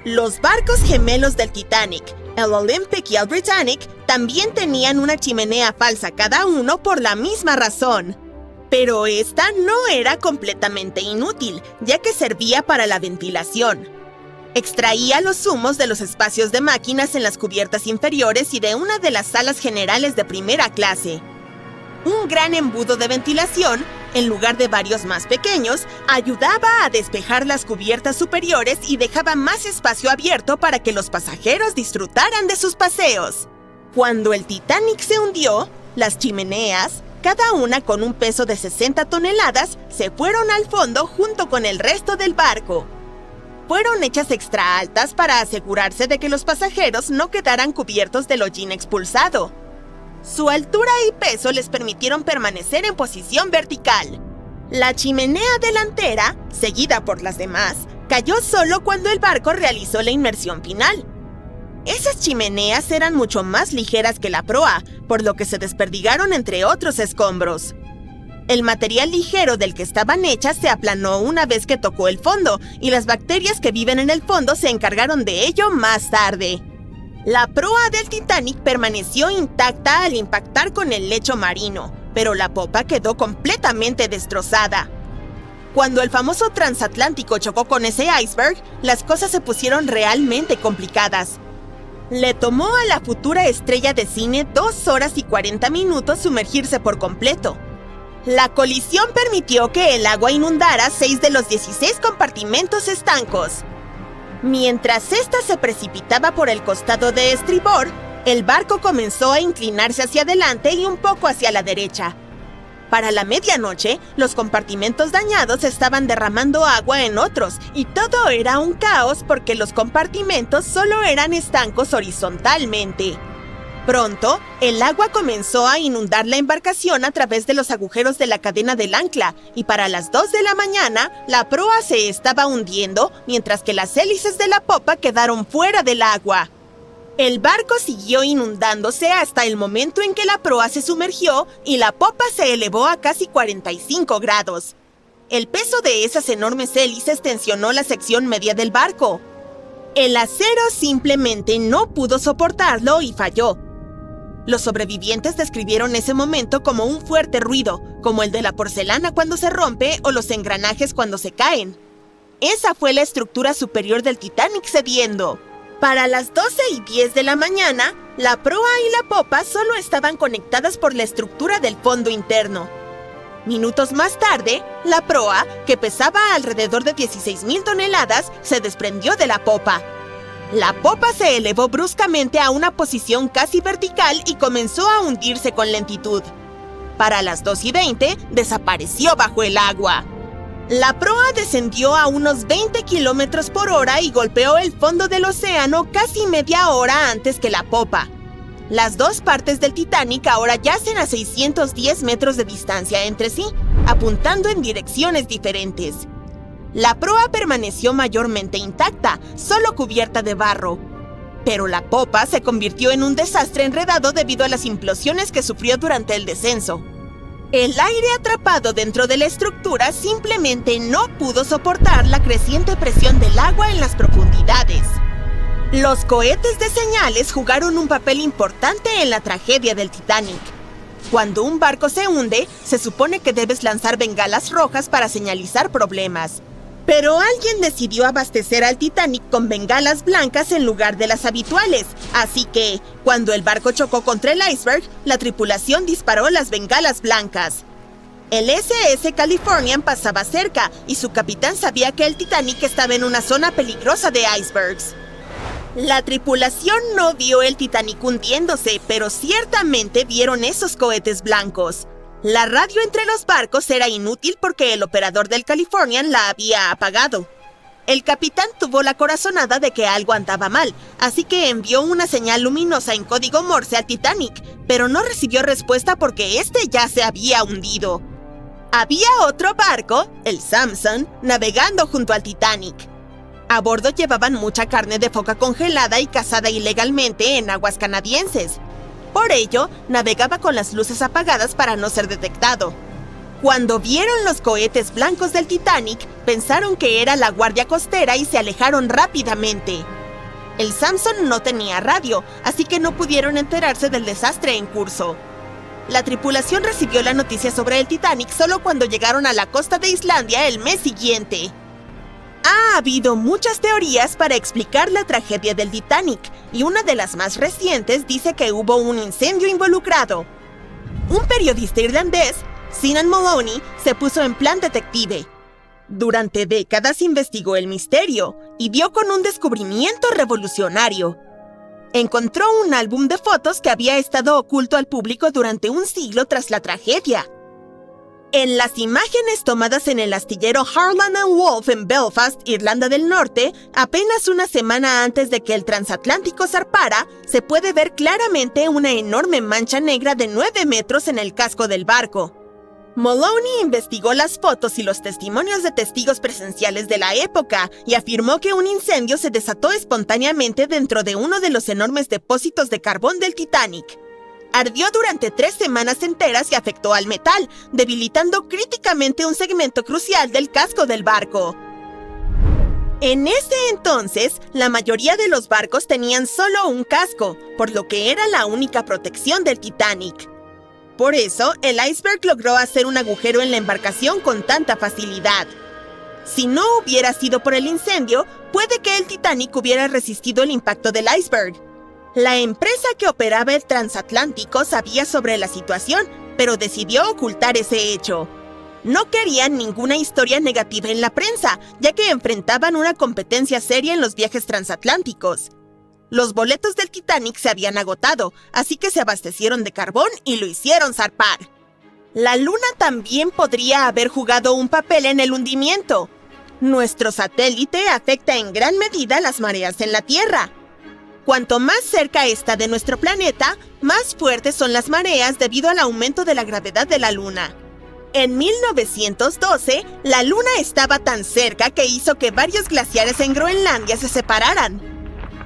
Speaker 4: Los barcos gemelos del Titanic, el Olympic y el Britannic, también tenían una chimenea falsa cada uno por la misma razón. Pero esta no era completamente inútil, ya que servía para la ventilación. Extraía los humos de los espacios de máquinas en las cubiertas inferiores y de una de las salas generales de primera clase. Un gran embudo de ventilación, en lugar de varios más pequeños, ayudaba a despejar las cubiertas superiores y dejaba más espacio abierto para que los pasajeros disfrutaran de sus paseos. Cuando el Titanic se hundió, las chimeneas, cada una con un peso de 60 toneladas, se fueron al fondo junto con el resto del barco. Fueron hechas extra altas para asegurarse de que los pasajeros no quedaran cubiertos del hollín expulsado. Su altura y peso les permitieron permanecer en posición vertical. La chimenea delantera, seguida por las demás, cayó solo cuando el barco realizó la inmersión final. Esas chimeneas eran mucho más ligeras que la proa, por lo que se desperdigaron entre otros escombros. El material ligero del que estaban hechas se aplanó una vez que tocó el fondo, y las bacterias que viven en el fondo se encargaron de ello más tarde. La proa del Titanic permaneció intacta al impactar con el lecho marino, pero la popa quedó completamente destrozada. Cuando el famoso transatlántico chocó con ese iceberg, las cosas se pusieron realmente complicadas. Le tomó a la futura estrella de cine 2 horas y 40 minutos sumergirse por completo. La colisión permitió que el agua inundara 6 de los 16 compartimentos estancos. Mientras ésta se precipitaba por el costado de estribor, el barco comenzó a inclinarse hacia adelante y un poco hacia la derecha. Para la medianoche, los compartimentos dañados estaban derramando agua en otros, y todo era un caos porque los compartimentos solo eran estancos horizontalmente. Pronto, el agua comenzó a inundar la embarcación a través de los agujeros de la cadena del ancla, y para las 2 de la mañana, la proa se estaba hundiendo, mientras que las hélices de la popa quedaron fuera del agua. El barco siguió inundándose hasta el momento en que la proa se sumergió y la popa se elevó a casi 45 grados. El peso de esas enormes hélices tensionó la sección media del barco. El acero simplemente no pudo soportarlo y falló. Los sobrevivientes describieron ese momento como un fuerte ruido, como el de la porcelana cuando se rompe o los engranajes cuando se caen. Esa fue la estructura superior del Titanic cediendo. Para las 12:10 de la mañana, la proa y la popa solo estaban conectadas por la estructura del fondo interno. Minutos más tarde, la proa, que pesaba alrededor de 16,000 toneladas, se desprendió de la popa. La popa se elevó bruscamente a una posición casi vertical y comenzó a hundirse con lentitud. Para las 2:20, desapareció bajo el agua. La proa descendió a unos 20 kilómetros por hora y golpeó el fondo del océano casi media hora antes que la popa. Las dos partes del Titanic ahora yacen a 610 metros de distancia entre sí, apuntando en direcciones diferentes. La proa permaneció mayormente intacta, solo cubierta de barro. Pero la popa se convirtió en un desastre enredado debido a las implosiones que sufrió durante el descenso. El aire atrapado dentro de la estructura simplemente no pudo soportar la creciente presión del agua en las profundidades. Los cohetes de señales jugaron un papel importante en la tragedia del Titanic. Cuando un barco se hunde, se supone que debes lanzar bengalas rojas para señalizar problemas. Pero alguien decidió abastecer al Titanic con bengalas blancas en lugar de las habituales, así que, cuando el barco chocó contra el iceberg, la tripulación disparó las bengalas blancas. El SS Californian pasaba cerca y su capitán sabía que el Titanic estaba en una zona peligrosa de icebergs. La tripulación no vio el Titanic hundiéndose, pero ciertamente vieron esos cohetes blancos. La radio entre los barcos era inútil porque el operador del Californian la había apagado. El capitán tuvo la corazonada de que algo andaba mal, así que envió una señal luminosa en código Morse al Titanic, pero no recibió respuesta porque este ya se había hundido. Había otro barco, el Samson, navegando junto al Titanic. A bordo llevaban mucha carne de foca congelada y cazada ilegalmente en aguas canadienses. Por ello, navegaba con las luces apagadas para no ser detectado. Cuando vieron los cohetes blancos del Titanic, pensaron que era la guardia costera y se alejaron rápidamente. El Samson no tenía radio, así que no pudieron enterarse del desastre en curso. La tripulación recibió la noticia sobre el Titanic solo cuando llegaron a la costa de Islandia el mes siguiente. Ha habido muchas teorías para explicar la tragedia del Titanic, y una de las más recientes dice que hubo un incendio involucrado. Un periodista irlandés, Sinan Moloney, se puso en plan detective. Durante décadas investigó el misterio y dio con un descubrimiento revolucionario. Encontró un álbum de fotos que había estado oculto al público durante un siglo tras la tragedia. En las imágenes tomadas en el astillero Harland & Wolff en Belfast, Irlanda del Norte, apenas una semana antes de que el transatlántico zarpara, se puede ver claramente una enorme mancha negra de 9 metros en el casco del barco. Moloney investigó las fotos y los testimonios de testigos presenciales de la época y afirmó que un incendio se desató espontáneamente dentro de uno de los enormes depósitos de carbón del Titanic. Ardió durante 3 semanas enteras y afectó al metal, debilitando críticamente un segmento crucial del casco del barco. En ese entonces, la mayoría de los barcos tenían solo un casco, por lo que era la única protección del Titanic. Por eso, el iceberg logró hacer un agujero en la embarcación con tanta facilidad. Si no hubiera sido por el incendio, puede que el Titanic hubiera resistido el impacto del iceberg. La empresa que operaba el transatlántico sabía sobre la situación, pero decidió ocultar ese hecho. No querían ninguna historia negativa en la prensa, ya que enfrentaban una competencia seria en los viajes transatlánticos. Los boletos del Titanic se habían agotado, así que se abastecieron de carbón y lo hicieron zarpar. La Luna también podría haber jugado un papel en el hundimiento. Nuestro satélite afecta en gran medida las mareas en la Tierra. Cuanto más cerca está de nuestro planeta, más fuertes son las mareas debido al aumento de la gravedad de la Luna. En 1912, la Luna estaba tan cerca que hizo que varios glaciares en Groenlandia se separaran.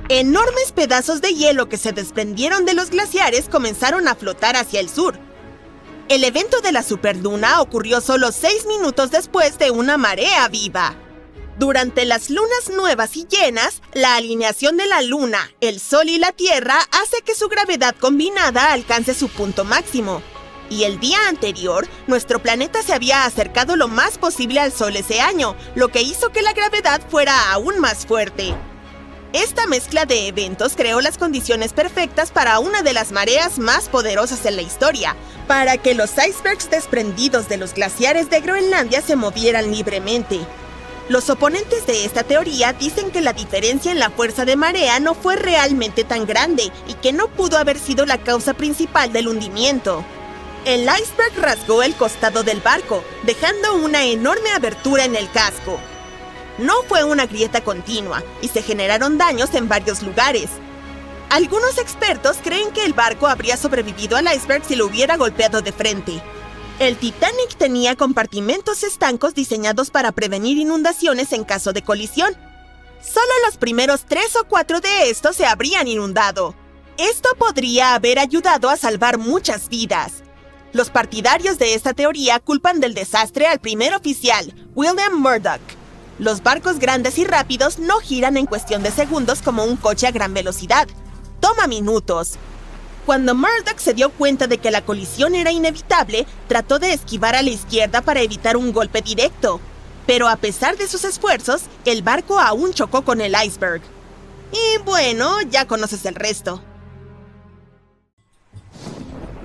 Speaker 4: Enormes pedazos de hielo que se desprendieron de los glaciares comenzaron a flotar hacia el sur. El evento de la superluna ocurrió solo 6 minutos después de una marea viva. Durante las lunas nuevas y llenas, la alineación de la Luna, el Sol y la Tierra hace que su gravedad combinada alcance su punto máximo. Y el día anterior, nuestro planeta se había acercado lo más posible al Sol ese año, lo que hizo que la gravedad fuera aún más fuerte. Esta mezcla de eventos creó las condiciones perfectas para una de las mareas más poderosas en la historia, para que los icebergs desprendidos de los glaciares de Groenlandia se movieran libremente. Los oponentes de esta teoría dicen que la diferencia en la fuerza de marea no fue realmente tan grande y que no pudo haber sido la causa principal del hundimiento. El iceberg rasgó el costado del barco, dejando una enorme abertura en el casco. No fue una grieta continua y se generaron daños en varios lugares. Algunos expertos creen que el barco habría sobrevivido al iceberg si lo hubiera golpeado de frente. El Titanic tenía compartimentos estancos diseñados para prevenir inundaciones en caso de colisión. Solo los primeros 3 o 4 de estos se habrían inundado. Esto podría haber ayudado a salvar muchas vidas. Los partidarios de esta teoría culpan del desastre al primer oficial, William Murdoch. Los barcos grandes y rápidos no giran en cuestión de segundos como un coche a gran velocidad. Toma minutos. Cuando Murdoch se dio cuenta de que la colisión era inevitable, trató de esquivar a la izquierda para evitar un golpe directo. Pero a pesar de sus esfuerzos, el barco aún chocó con el iceberg. Y bueno, ya conoces el resto.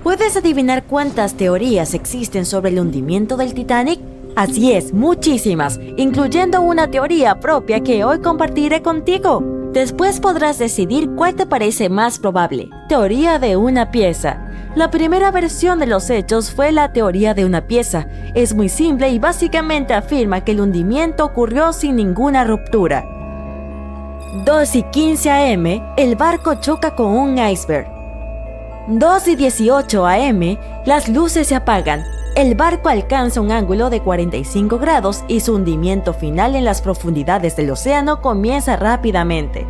Speaker 5: ¿Puedes adivinar cuántas teorías existen sobre el hundimiento del Titanic? Así es, muchísimas, incluyendo una teoría propia que hoy compartiré contigo. Después podrás decidir cuál te parece más probable. Teoría de una pieza. La primera versión de los hechos fue la teoría de una pieza. Es muy simple y básicamente afirma que el hundimiento ocurrió sin ninguna ruptura. 2:15 a.m., el barco choca con un iceberg. 2:18 a.m., las luces se apagan. El barco alcanza un ángulo de 45 grados y su hundimiento final en las profundidades del océano comienza rápidamente.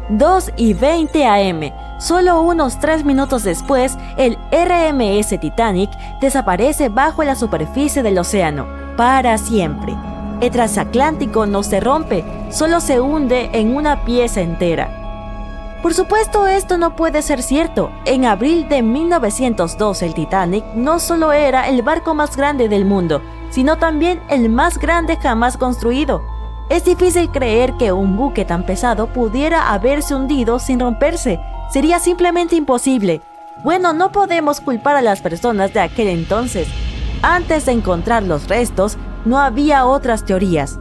Speaker 5: 2:20 a.m., solo unos 3 minutos después, el RMS Titanic desaparece bajo la superficie del océano, para siempre. El transatlántico no se rompe, solo se hunde en una pieza entera. Por supuesto, esto no puede ser cierto. En abril de 1912, el Titanic no solo era el barco más grande del mundo, sino también el más grande jamás construido. Es difícil creer que un buque tan pesado pudiera haberse hundido sin romperse. Sería simplemente imposible. Bueno, no podemos culpar a las personas de aquel entonces. Antes de encontrar los restos, no había otras teorías.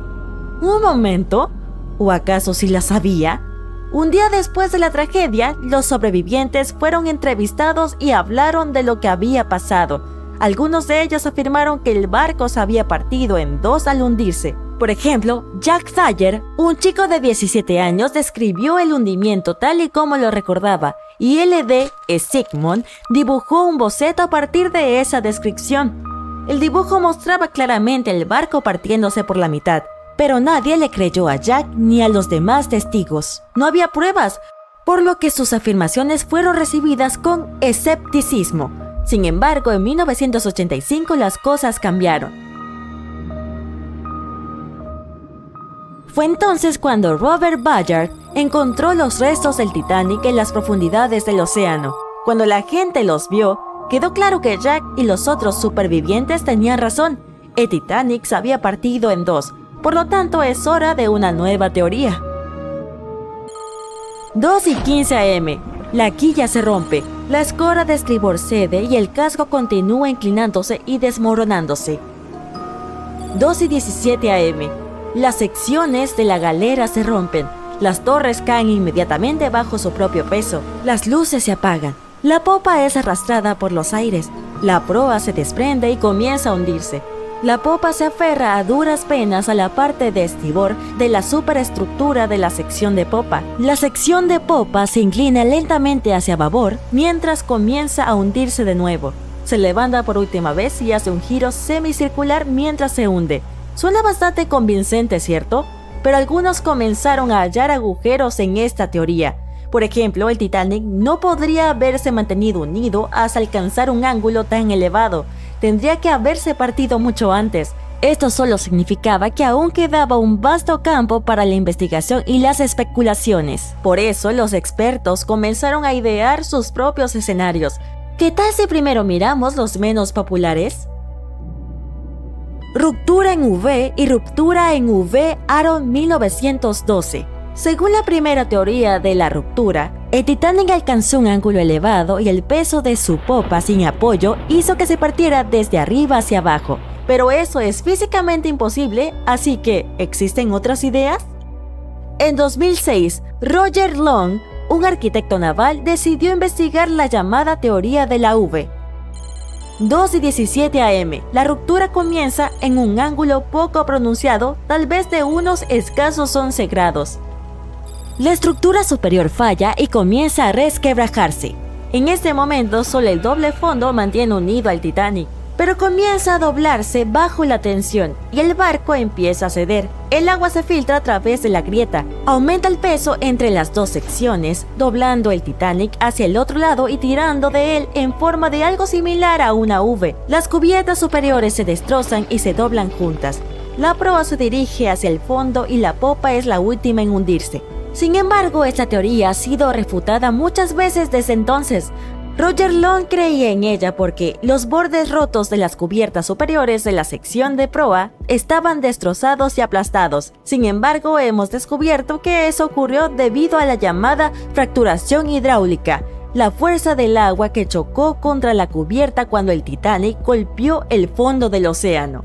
Speaker 5: ¿Un momento? ¿O acaso sí las había? Un día después de la tragedia, los sobrevivientes fueron entrevistados y hablaron de lo que había pasado. Algunos de ellos afirmaron que el barco se había partido en dos al hundirse. Por ejemplo, Jack Thayer, un chico de 17 años, describió el hundimiento tal y como lo recordaba, y L.D. Sigmund dibujó un boceto a partir de esa descripción. El dibujo mostraba claramente el barco partiéndose por la mitad. Pero nadie le creyó a Jack ni a los demás testigos. No había pruebas, por lo que sus afirmaciones fueron recibidas con escepticismo. Sin embargo, en 1985 las cosas cambiaron. Fue entonces cuando Robert Ballard encontró los restos del Titanic en las profundidades del océano. Cuando la gente los vio, quedó claro que Jack y los otros supervivientes tenían razón. El Titanic se había partido en dos. Por lo tanto, es hora de una nueva teoría. 2:15 a.m. La quilla se rompe, la escora de estribor cede y el casco continúa inclinándose y desmoronándose. 2:17 a.m. Las secciones de la galera se rompen, las torres caen inmediatamente bajo su propio peso, las luces se apagan, la popa es arrastrada por los aires, la proa se desprende y comienza a hundirse. La popa se aferra a duras penas a la parte de estribor de la superestructura de la sección de popa. La sección de popa se inclina lentamente hacia babor mientras comienza a hundirse de nuevo. Se levanta por última vez y hace un giro semicircular mientras se hunde. Suena bastante convincente, ¿cierto? Pero algunos comenzaron a hallar agujeros en esta teoría. Por ejemplo, el Titanic no podría haberse mantenido unido hasta alcanzar un ángulo tan elevado. Tendría que haberse partido mucho antes. Esto solo significaba que aún quedaba un vasto campo para la investigación y las especulaciones. Por eso, los expertos comenzaron a idear sus propios escenarios. ¿Qué tal si primero miramos los menos populares? Ruptura en V y ruptura en V Aaron 1912. Según la primera teoría de la ruptura, el Titanic alcanzó un ángulo elevado y el peso de su popa sin apoyo hizo que se partiera desde arriba hacia abajo. Pero eso es físicamente imposible, así que, ¿existen otras ideas? En 2006, Roger Long, un arquitecto naval, decidió investigar la llamada teoría de la V. 2:17 am. La ruptura comienza en un ángulo poco pronunciado, tal vez de unos escasos 11 grados. La estructura superior falla y comienza a resquebrajarse. En este momento, solo el doble fondo mantiene unido al Titanic, pero comienza a doblarse bajo la tensión y el barco empieza a ceder. El agua se filtra a través de la grieta, aumenta el peso entre las dos secciones, doblando el Titanic hacia el otro lado y tirando de él en forma de algo similar a una V. Las cubiertas superiores se destrozan y se doblan juntas. La proa se dirige hacia el fondo y la popa es la última en hundirse. Sin embargo, esta teoría ha sido refutada muchas veces desde entonces. Roger Long creía en ella porque los bordes rotos de las cubiertas superiores de la sección de proa estaban destrozados y aplastados. Sin embargo, hemos descubierto que eso ocurrió debido a la llamada fracturación hidráulica, la fuerza del agua que chocó contra la cubierta cuando el Titanic golpeó el fondo del océano.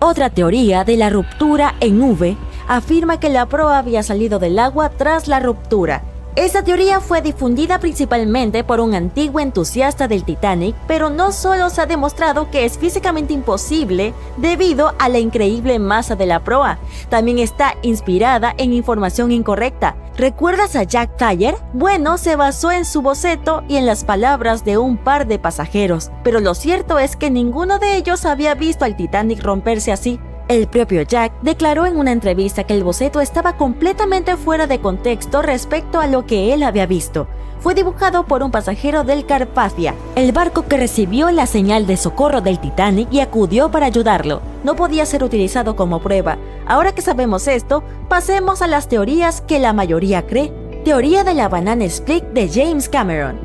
Speaker 5: Otra teoría de la ruptura en V afirma que la proa había salido del agua tras la ruptura. Esta teoría fue difundida principalmente por un antiguo entusiasta del Titanic, pero no solo se ha demostrado que es físicamente imposible debido a la increíble masa de la proa, también está inspirada en información incorrecta. ¿Recuerdas a Jack Thayer? Bueno, se basó en su boceto y en las palabras de un par de pasajeros, pero lo cierto es que ninguno de ellos había visto al Titanic romperse así. El propio Jack declaró en una entrevista que el boceto estaba completamente fuera de contexto respecto a lo que él había visto. Fue dibujado por un pasajero del Carpathia, el barco que recibió la señal de socorro del Titanic y acudió para ayudarlo. No podía ser utilizado como prueba. Ahora que sabemos esto, pasemos a las teorías que la mayoría cree. Teoría de la Banana Split de James Cameron.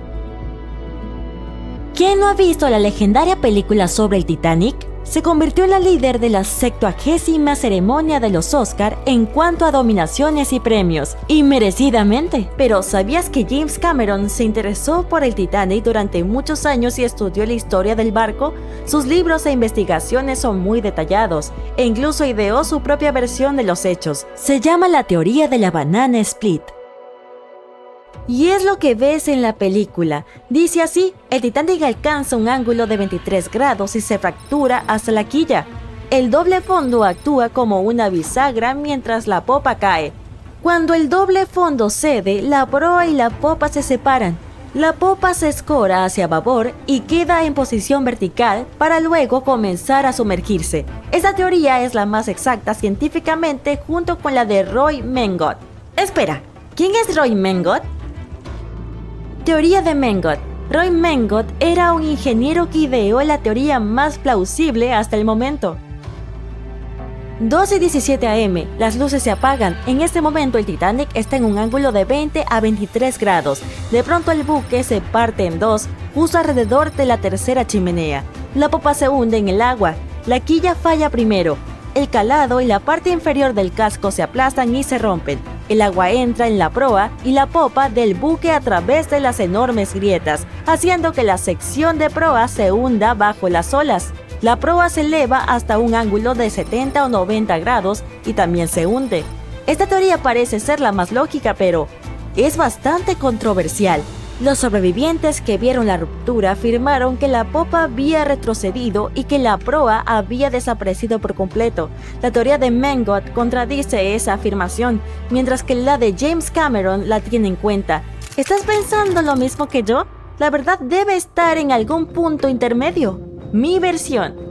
Speaker 5: ¿Quién no ha visto la legendaria película sobre el Titanic? Se convirtió en la líder de la 70ª ceremonia de los Oscar en cuanto a nominaciones y premios, y merecidamente. Pero ¿sabías que James Cameron se interesó por el Titanic durante muchos años y estudió la historia del barco? Sus libros e investigaciones son muy detallados, e incluso ideó su propia versión de los hechos. Se llama la teoría de la Banana Split. Y es lo que ves en la película. Dice así: el Titanic alcanza un ángulo de 23 grados y se fractura hasta la quilla. El doble fondo actúa como una bisagra mientras la popa cae. Cuando el doble fondo cede, la proa y la popa se separan. La popa se escora hacia babor y queda en posición vertical para luego comenzar a sumergirse. Esta teoría es la más exacta científicamente junto con la de Roy Mengot. Espera, ¿quién es Roy Mengot? Teoría de Mengot. Roy Mengot era un ingeniero que ideó la teoría más plausible hasta el momento. 2:17 am. Las luces se apagan. En este momento el Titanic está en un ángulo de 20 a 23 grados. De pronto el buque se parte en dos, justo alrededor de la tercera chimenea. La popa se hunde en el agua. La quilla falla primero. El calado y la parte inferior del casco se aplastan y se rompen. El agua entra en la proa y la popa del buque a través de las enormes grietas, haciendo que la sección de proa se hunda bajo las olas. La proa se eleva hasta un ángulo de 70 o 90 grados y también se hunde. Esta teoría parece ser la más lógica, pero es bastante controversial. Los sobrevivientes que vieron la ruptura afirmaron que la popa había retrocedido y que la proa había desaparecido por completo. La teoría de Mengot contradice esa afirmación, mientras que la de James Cameron la tiene en cuenta. ¿Estás pensando lo mismo que yo? La verdad debe estar en algún punto intermedio. Mi versión.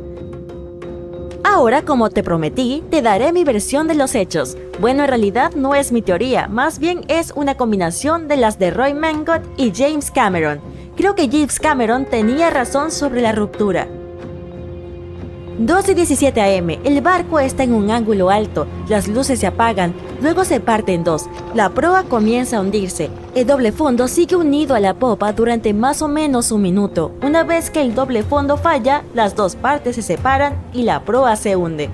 Speaker 5: Ahora, como te prometí, te daré mi versión de los hechos. Bueno, en realidad no es mi teoría, más bien es una combinación de las de Roy Mengot y James Cameron. Creo que James Cameron tenía razón sobre la ruptura. 2:17 am. El barco está en un ángulo alto, las luces se apagan, luego se parte en dos. La proa comienza a hundirse. El doble fondo sigue unido a la popa durante más o menos un minuto. Una vez que el doble fondo falla, las dos partes se separan y la proa se hunde.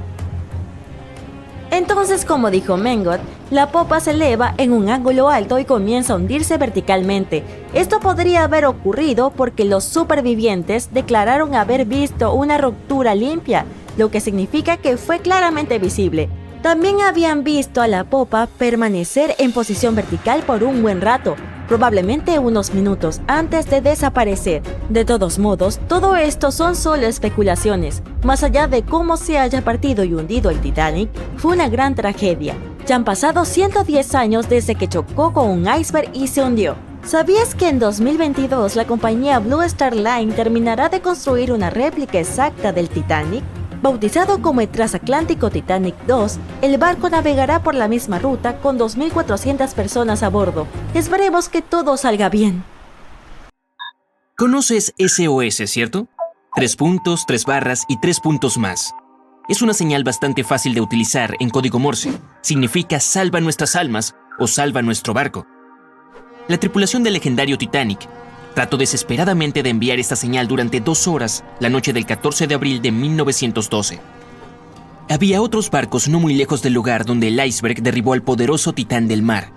Speaker 5: Entonces, como dijo Mengot, la popa se eleva en un ángulo alto y comienza a hundirse verticalmente. Esto podría haber ocurrido porque los supervivientes declararon haber visto una ruptura limpia, lo que significa que fue claramente visible. También habían visto a la popa permanecer en posición vertical por un buen rato. probablemente unos minutos antes de desaparecer. De todos modos, todo esto son solo especulaciones. Más allá de cómo se haya partido y hundido el Titanic, fue una gran tragedia. Ya han pasado 110 años desde que chocó con un iceberg y se hundió. ¿Sabías que en 2022 la compañía Blue Star Line terminará de construir una réplica exacta del Titanic? Bautizado como el Transatlántico Titanic 2, el barco navegará por la misma ruta con 2.400 personas a bordo. Esperemos que todo salga bien.
Speaker 2: ¿Conoces SOS, cierto? 3 puntos, 3 barras y 3 puntos más. Es una señal bastante fácil de utilizar en código Morse. Significa salva nuestras almas o salva nuestro barco. La tripulación del legendario Titanic trató desesperadamente de enviar esta señal durante 2 horas la noche del 14 de abril de 1912. Había otros barcos no muy lejos del lugar donde el iceberg derribó al poderoso titán del mar.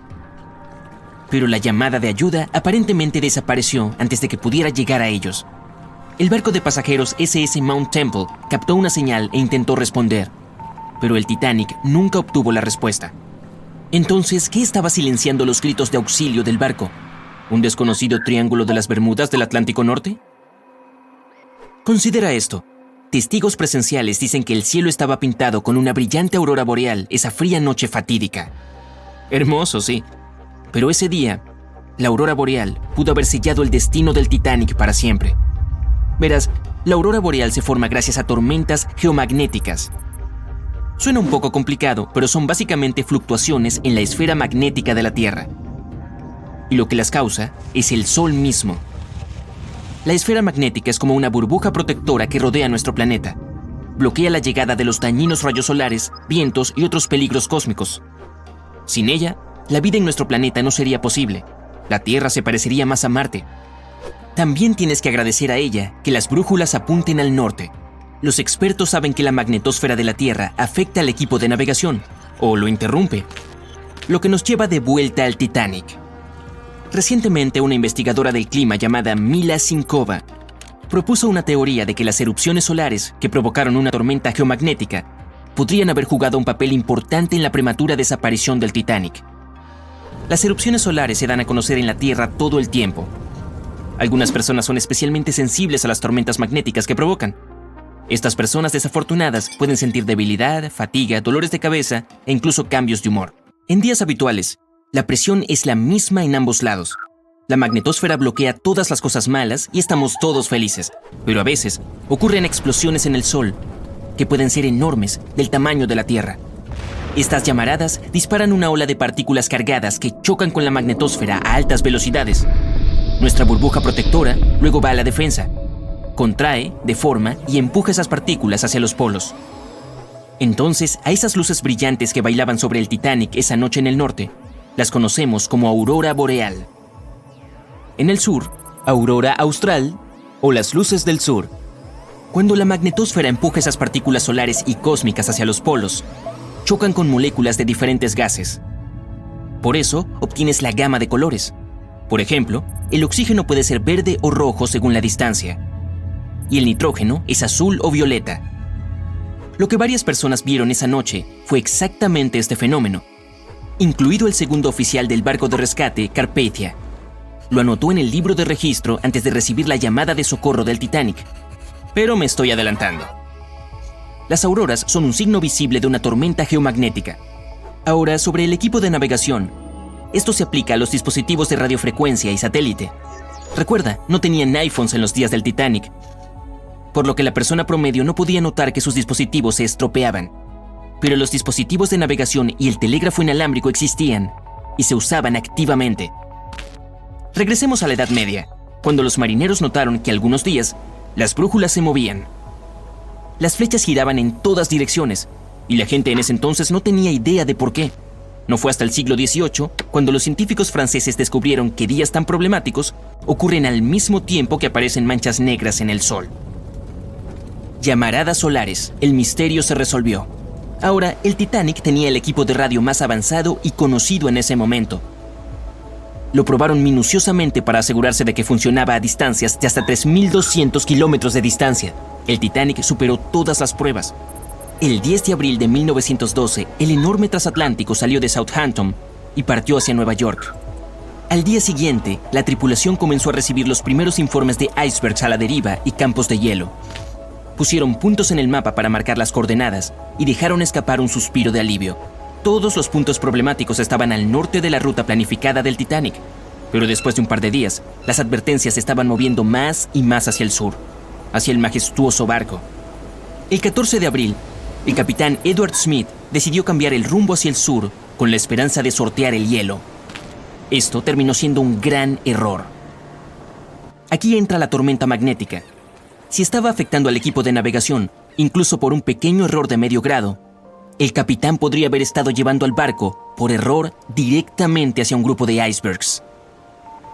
Speaker 2: Pero la llamada de ayuda aparentemente desapareció antes de que pudiera llegar a ellos. El barco de pasajeros SS Mount Temple captó una señal e intentó responder, pero el Titanic nunca obtuvo la respuesta. Entonces, ¿qué estaba silenciando los gritos de auxilio del barco? ¿Un desconocido triángulo de las Bermudas del Atlántico Norte? Considera esto. Testigos presenciales dicen que el cielo estaba pintado con una brillante aurora boreal esa fría noche fatídica. Hermoso, sí. Pero ese día, la aurora boreal pudo haber sellado el destino del Titanic para siempre. Verás, la aurora boreal se forma gracias a tormentas geomagnéticas. Suena un poco complicado, pero son básicamente fluctuaciones en la esfera magnética de la Tierra. Y lo que las causa es el Sol mismo. La esfera magnética es como una burbuja protectora que rodea nuestro planeta. Bloquea la llegada de los dañinos rayos solares, vientos y otros peligros cósmicos. Sin ella, la vida en nuestro planeta no sería posible. La Tierra se parecería más a Marte. También tienes que agradecer a ella que las brújulas apunten al norte. Los expertos saben que la magnetosfera de la Tierra afecta al equipo de navegación, o lo interrumpe, lo que nos lleva de vuelta al Titanic. Recientemente, una investigadora del clima llamada Mila Sinkova propuso una teoría de que las erupciones solares que provocaron una tormenta geomagnética podrían haber jugado un papel importante en la prematura desaparición del Titanic. Las erupciones solares se dan a conocer en la Tierra todo el tiempo. Algunas personas son especialmente sensibles a las tormentas magnéticas que provocan. Estas personas desafortunadas pueden sentir debilidad, fatiga, dolores de cabeza e incluso cambios de humor. En días habituales, la presión es la misma en ambos lados. La magnetosfera bloquea todas las cosas malas y estamos todos felices. Pero a veces ocurren explosiones en el Sol que pueden ser enormes, del tamaño de la Tierra. Estas llamaradas disparan una ola de partículas cargadas que chocan con la magnetosfera a altas velocidades. Nuestra burbuja protectora luego va a la defensa. Contrae, deforma y empuja esas partículas hacia los polos. Entonces, a esas luces brillantes que bailaban sobre el Titanic esa noche en el norte, las conocemos como aurora boreal. En el sur, aurora austral o las luces del sur. Cuando la magnetosfera empuja esas partículas solares y cósmicas hacia los polos, chocan con moléculas de diferentes gases. Por eso, obtienes la gama de colores. Por ejemplo, el oxígeno puede ser verde o rojo según la distancia, y el nitrógeno es azul o violeta. Lo que varias personas vieron esa noche fue exactamente este fenómeno, incluido el segundo oficial del barco de rescate, Carpathia. Lo anotó en el libro de registro antes de recibir la llamada de socorro del Titanic. Pero me estoy adelantando. Las auroras son un signo visible de una tormenta geomagnética. Ahora, sobre el equipo de navegación. Esto se aplica a los dispositivos de radiofrecuencia y satélite. Recuerda, no tenían iPhones en los días del Titanic, por lo que la persona promedio no podía notar que sus dispositivos se estropeaban. Pero los dispositivos de navegación y el telégrafo inalámbrico existían y se usaban activamente. Regresemos a la Edad Media, cuando los marineros notaron que algunos días las brújulas se movían. Las flechas giraban en todas direcciones y la gente en ese entonces no tenía idea de por qué. No fue hasta el siglo XVIII cuando los científicos franceses descubrieron que días tan problemáticos ocurren al mismo tiempo que aparecen manchas negras en el Sol. Llamaradas solares, el misterio se resolvió. Ahora, el Titanic tenía el equipo de radio más avanzado y conocido en ese momento. Lo probaron minuciosamente para asegurarse de que funcionaba a distancias de hasta 3.200 kilómetros de distancia. El Titanic superó todas las pruebas. El 10 de abril de 1912, el enorme transatlántico salió de Southampton y partió hacia Nueva York. Al día siguiente, la tripulación comenzó a recibir los primeros informes de icebergs a la deriva y campos de hielo. Pusieron puntos en el mapa para marcar las coordenadas y dejaron escapar un suspiro de alivio. Todos los puntos problemáticos estaban al norte de la ruta planificada del Titanic, pero después de un par de días, las advertencias se estaban moviendo más y más hacia el sur, hacia el majestuoso barco. El 14 de abril, el capitán Edward Smith decidió cambiar el rumbo hacia el sur con la esperanza de sortear el hielo. Esto terminó siendo un gran error. Aquí entra la tormenta magnética. Si estaba afectando al equipo de navegación, incluso por un pequeño error de medio grado, el capitán podría haber estado llevando al barco, por error, directamente hacia un grupo de icebergs.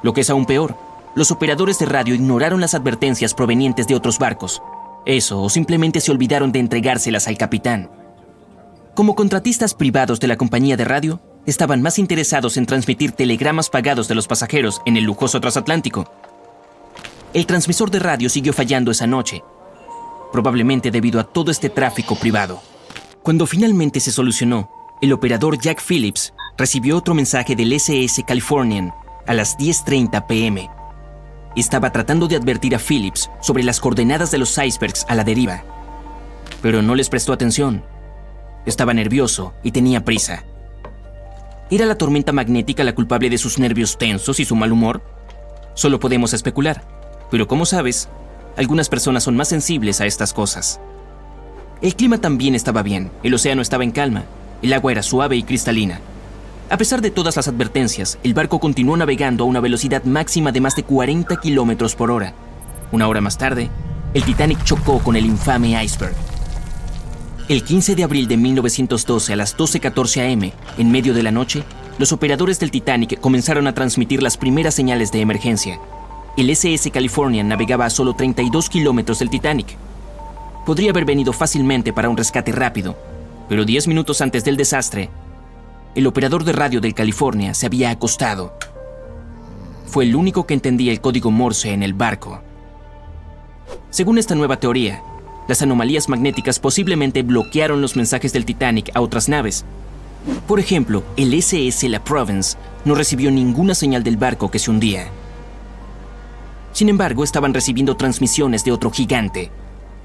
Speaker 2: Lo que es aún peor, los operadores de radio ignoraron las advertencias provenientes de otros barcos. Eso, o simplemente se olvidaron de entregárselas al capitán. Como contratistas privados de la compañía de radio, estaban más interesados en transmitir telegramas pagados de los pasajeros en el lujoso transatlántico. El transmisor de radio siguió fallando esa noche, probablemente debido a todo este tráfico privado. Cuando finalmente se solucionó, el operador Jack Phillips recibió otro mensaje del SS Californian a las 10:30 p.m. Estaba tratando de advertir a Phillips sobre las coordenadas de los icebergs a la deriva, pero no les prestó atención. Estaba nervioso y tenía prisa. ¿Era la tormenta magnética la culpable de sus nervios tensos y su mal humor? Solo podemos especular, pero como sabes, algunas personas son más sensibles a estas cosas. El clima también estaba bien, el océano estaba en calma, el agua era suave y cristalina. A pesar de todas las advertencias, el barco continuó navegando a una velocidad máxima de más de 40 kilómetros por hora. Una hora más tarde, el Titanic chocó con el infame iceberg. El 15 de abril de 1912 a las 12:14 a.m., en medio de la noche, los operadores del Titanic comenzaron a transmitir las primeras señales de emergencia. El SS Californian navegaba a solo 32 kilómetros del Titanic. Podría haber venido fácilmente para un rescate rápido, pero 10 minutos antes del desastre, el operador de radio del California se había acostado. Fue el único que entendía el código Morse en el barco. Según esta nueva teoría, las anomalías magnéticas posiblemente bloquearon los mensajes del Titanic a otras naves. Por ejemplo, el SS La Provence no recibió ninguna señal del barco que se hundía. Sin embargo, estaban recibiendo transmisiones de otro gigante,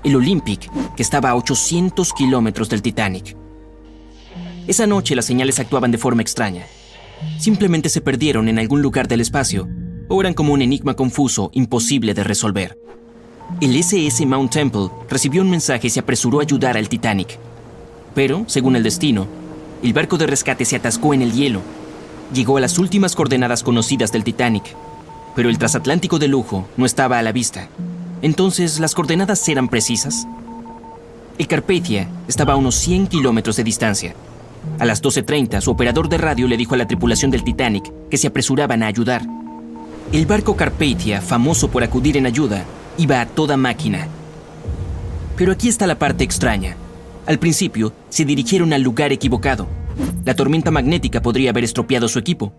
Speaker 2: el Olympic, que estaba a 800 kilómetros del Titanic. Esa noche las señales actuaban de forma extraña. Simplemente se perdieron en algún lugar del espacio, o eran como un enigma confuso, imposible de resolver. El SS Mount Temple recibió un mensaje y se apresuró a ayudar al Titanic. Pero, según el destino, el barco de rescate se atascó en el hielo. Llegó a las últimas coordenadas conocidas del Titanic, pero el transatlántico de lujo no estaba a la vista. Entonces, ¿las coordenadas eran precisas? El Carpathia estaba a unos 100 kilómetros de distancia. A las 12:30, su operador de radio le dijo a la tripulación del Titanic que se apresuraban a ayudar. El barco Carpathia, famoso por acudir en ayuda, iba a toda máquina. Pero aquí está la parte extraña. Al principio, se dirigieron al lugar equivocado. La tormenta magnética podría haber estropeado su equipo.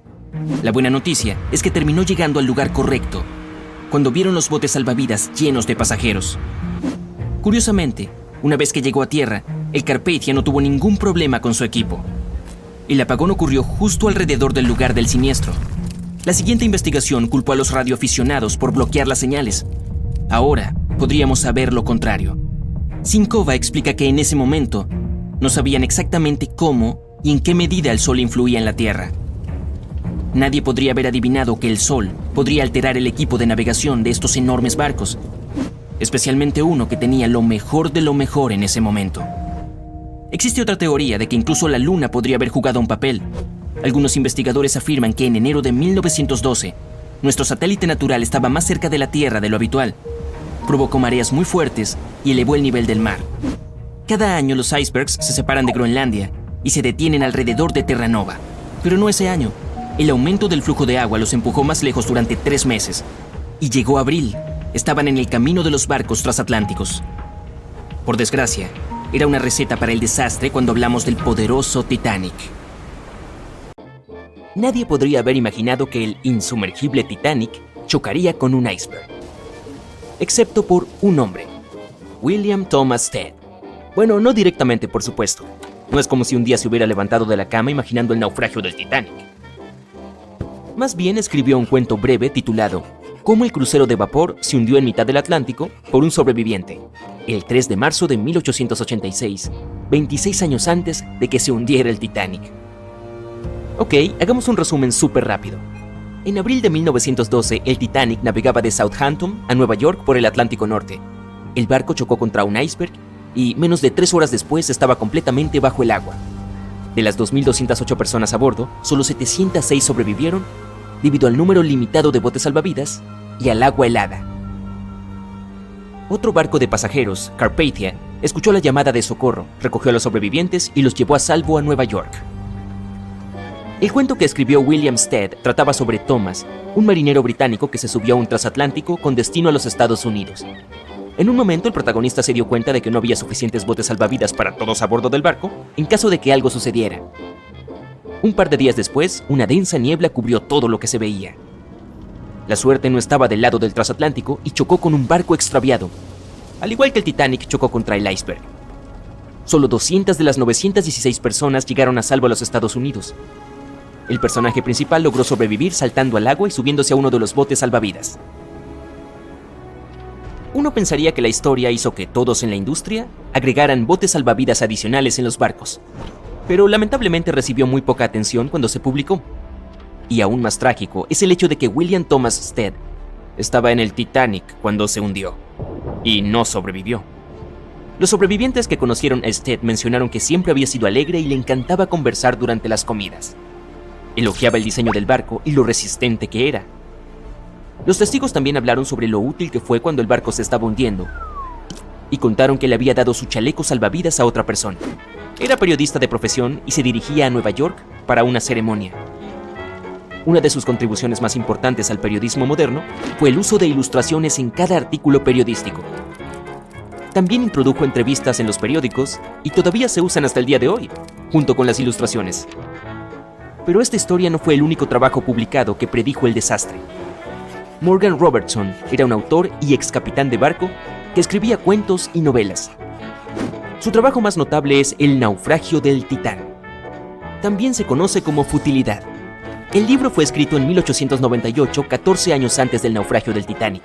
Speaker 2: La buena noticia es que terminó llegando al lugar correcto, cuando vieron los botes salvavidas llenos de pasajeros. Curiosamente, una vez que llegó a tierra, el Carpathia no tuvo ningún problema con su equipo. El apagón ocurrió justo alrededor del lugar del siniestro. La siguiente investigación culpó a los radioaficionados por bloquear las señales. Ahora podríamos saber lo contrario. Sinkova explica que en ese momento no sabían exactamente cómo y en qué medida el Sol influía en la Tierra. Nadie podría haber adivinado que el Sol podría alterar el equipo de navegación de estos enormes barcos, especialmente uno que tenía lo mejor de lo mejor en ese momento. Existe otra teoría de que incluso la Luna podría haber jugado un papel. Algunos investigadores afirman que en enero de 1912, nuestro satélite natural estaba más cerca de la Tierra de lo habitual. Provocó mareas muy fuertes y elevó el nivel del mar. Cada año los icebergs se separan de Groenlandia y se detienen alrededor de Terranova. Pero no ese año. El aumento del flujo de agua los empujó más lejos durante 3 meses. Y llegó abril. Estaban en el camino de los barcos transatlánticos. Por desgracia, era una receta para el desastre cuando hablamos del poderoso Titanic. Nadie podría haber imaginado que el insumergible Titanic chocaría con un iceberg. Excepto por un hombre, William Thomas Stead. Bueno, no directamente, por supuesto. No es como si un día se hubiera levantado de la cama imaginando el naufragio del Titanic. Más bien escribió un cuento breve titulado Cómo el crucero de vapor se hundió en mitad del Atlántico por un sobreviviente, el 3 de marzo de 1886, 26 años antes de que se hundiera el Titanic. Ok, hagamos un resumen súper rápido. En abril de 1912, el Titanic navegaba de Southampton a Nueva York por el Atlántico Norte. El barco chocó contra un iceberg y menos de 3 horas después estaba completamente bajo el agua. De las 2.208 personas a bordo, solo 706 sobrevivieron debido al número limitado de botes salvavidas y al agua helada. Otro barco de pasajeros, Carpathia, escuchó la llamada de socorro, recogió a los sobrevivientes y los llevó a salvo a Nueva York. El cuento que escribió William Stead trataba sobre Thomas, un marinero británico que se subió a un transatlántico con destino a los Estados Unidos. En un momento el protagonista se dio cuenta de que no había suficientes botes salvavidas para todos a bordo del barco en caso de que algo sucediera. Un par de días después, una densa niebla cubrió todo lo que se veía. La suerte no estaba del lado del transatlántico y chocó con un barco extraviado, al igual que el Titanic chocó contra el iceberg. Solo 200 de las 916 personas llegaron a salvo a los Estados Unidos. El personaje principal logró sobrevivir saltando al agua y subiéndose a uno de los botes salvavidas. Uno pensaría que la historia hizo que todos en la industria agregaran botes salvavidas adicionales en los barcos, pero lamentablemente recibió muy poca atención cuando se publicó. Y aún más trágico es el hecho de que William Thomas Stead estaba en el Titanic cuando se hundió, y no sobrevivió. Los sobrevivientes que conocieron a Stead mencionaron que siempre había sido alegre y le encantaba conversar durante las comidas. Elogiaba el diseño del barco y lo resistente que era. Los testigos también hablaron sobre lo útil que fue cuando el barco se estaba hundiendo, y contaron que le había dado su chaleco salvavidas a otra persona. Era periodista de profesión y se dirigía a Nueva York para una ceremonia. Una de sus contribuciones más importantes al periodismo moderno fue el uso de ilustraciones en cada artículo periodístico. También introdujo entrevistas en los periódicos y todavía se usan hasta el día de hoy, junto con las ilustraciones. Pero esta historia no fue el único trabajo publicado que predijo el desastre. Morgan Robertson era un autor y ex capitán de barco que escribía cuentos y novelas. Su trabajo más notable es El naufragio del Titán. También se conoce como Futilidad. El libro fue escrito en 1898, 14 años antes del naufragio del Titanic.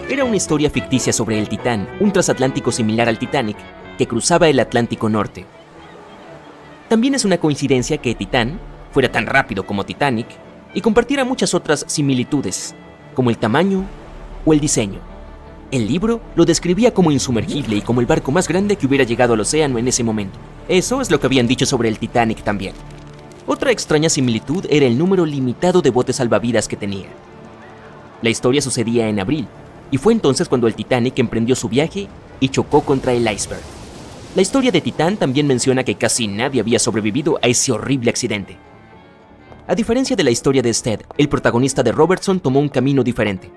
Speaker 2: Era una historia ficticia sobre el Titán, un transatlántico similar al Titanic, que cruzaba el Atlántico Norte. También es una coincidencia que Titán fuera tan rápido como Titanic y compartiera muchas otras similitudes, como el tamaño o el diseño. El libro lo describía como insumergible y como el barco más grande que hubiera llegado al océano en ese momento. Eso es lo que habían dicho sobre el Titanic también. Otra extraña similitud era el número limitado de botes salvavidas que tenía. La historia sucedía en abril, y fue entonces cuando el Titanic emprendió su viaje y chocó contra el iceberg. La historia de Titán también menciona que casi nadie había sobrevivido a ese horrible accidente. A diferencia de la historia de Stead, el protagonista de Robertson tomó un camino diferente.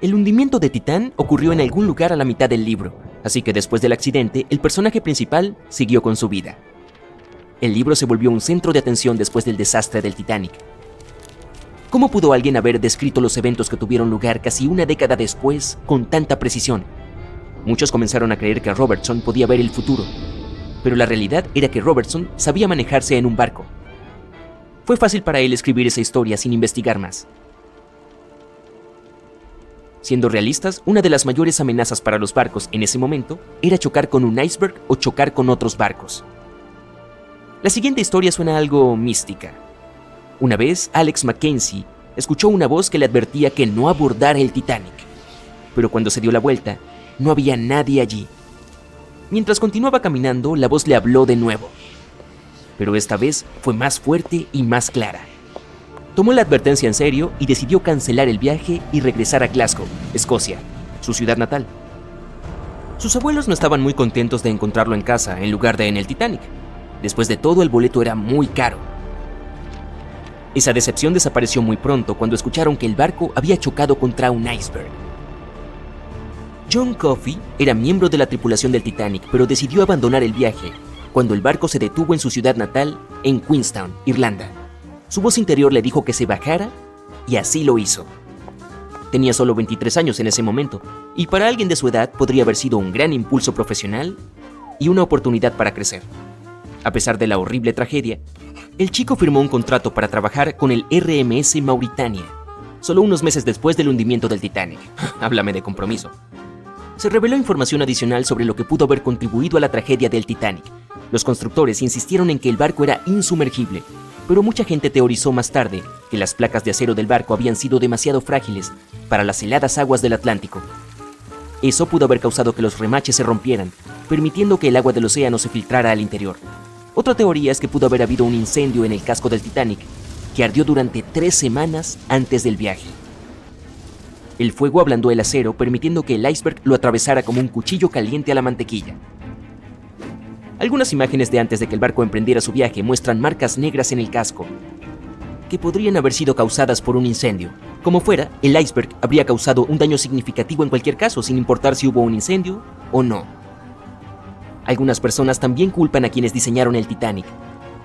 Speaker 2: El hundimiento de Titán ocurrió en algún lugar a la mitad del libro, así que después del accidente, el personaje principal siguió con su vida. El libro se volvió un centro de atención después del desastre del Titanic. ¿Cómo pudo alguien haber descrito los eventos que tuvieron lugar casi una década después con tanta precisión? Muchos comenzaron a creer que Robertson podía ver el futuro, pero la realidad era que Robertson sabía manejarse en un barco. Fue fácil para él escribir esa historia sin investigar más. Siendo realistas, una de las mayores amenazas para los barcos en ese momento era chocar con un iceberg o chocar con otros barcos. La siguiente historia suena algo mística. Una vez, Alex Mackenzie escuchó una voz que le advertía que no abordara el Titanic, pero cuando se dio la vuelta, no había nadie allí. Mientras continuaba caminando, la voz le habló de nuevo, pero esta vez fue más fuerte y más clara. Tomó la advertencia en serio y decidió cancelar el viaje y regresar a Glasgow, Escocia, su ciudad natal. Sus abuelos no estaban muy contentos de encontrarlo en casa en lugar de en el Titanic. Después de todo, el boleto era muy caro. Esa decepción desapareció muy pronto cuando escucharon que el barco había chocado contra un iceberg. John Coffey era miembro de la tripulación del Titanic, pero decidió abandonar el viaje cuando el barco se detuvo en su ciudad natal, en Queenstown, Irlanda. Su voz interior le dijo que se bajara, y así lo hizo. Tenía solo 23 años en ese momento, y para alguien de su edad podría haber sido un gran impulso profesional y una oportunidad para crecer. A pesar de la horrible tragedia, el chico firmó un contrato para trabajar con el RMS Mauritania, solo unos meses después del hundimiento del Titanic. Háblame de compromiso. Se reveló información adicional sobre lo que pudo haber contribuido a la tragedia del Titanic. Los constructores insistieron en que el barco era insumergible, pero mucha gente teorizó más tarde que las placas de acero del barco habían sido demasiado frágiles para las heladas aguas del Atlántico. Eso pudo haber causado que los remaches se rompieran, permitiendo que el agua del océano se filtrara al interior. Otra teoría es que pudo haber habido un incendio en el casco del Titanic, que ardió durante 3 semanas antes del viaje. El fuego ablandó el acero, permitiendo que el iceberg lo atravesara como un cuchillo caliente a la mantequilla. Algunas imágenes de antes de que el barco emprendiera su viaje muestran marcas negras en el casco, que podrían haber sido causadas por un incendio. Como fuera, el iceberg habría causado un daño significativo en cualquier caso, sin importar si hubo un incendio o no. Algunas personas también culpan a quienes diseñaron el Titanic.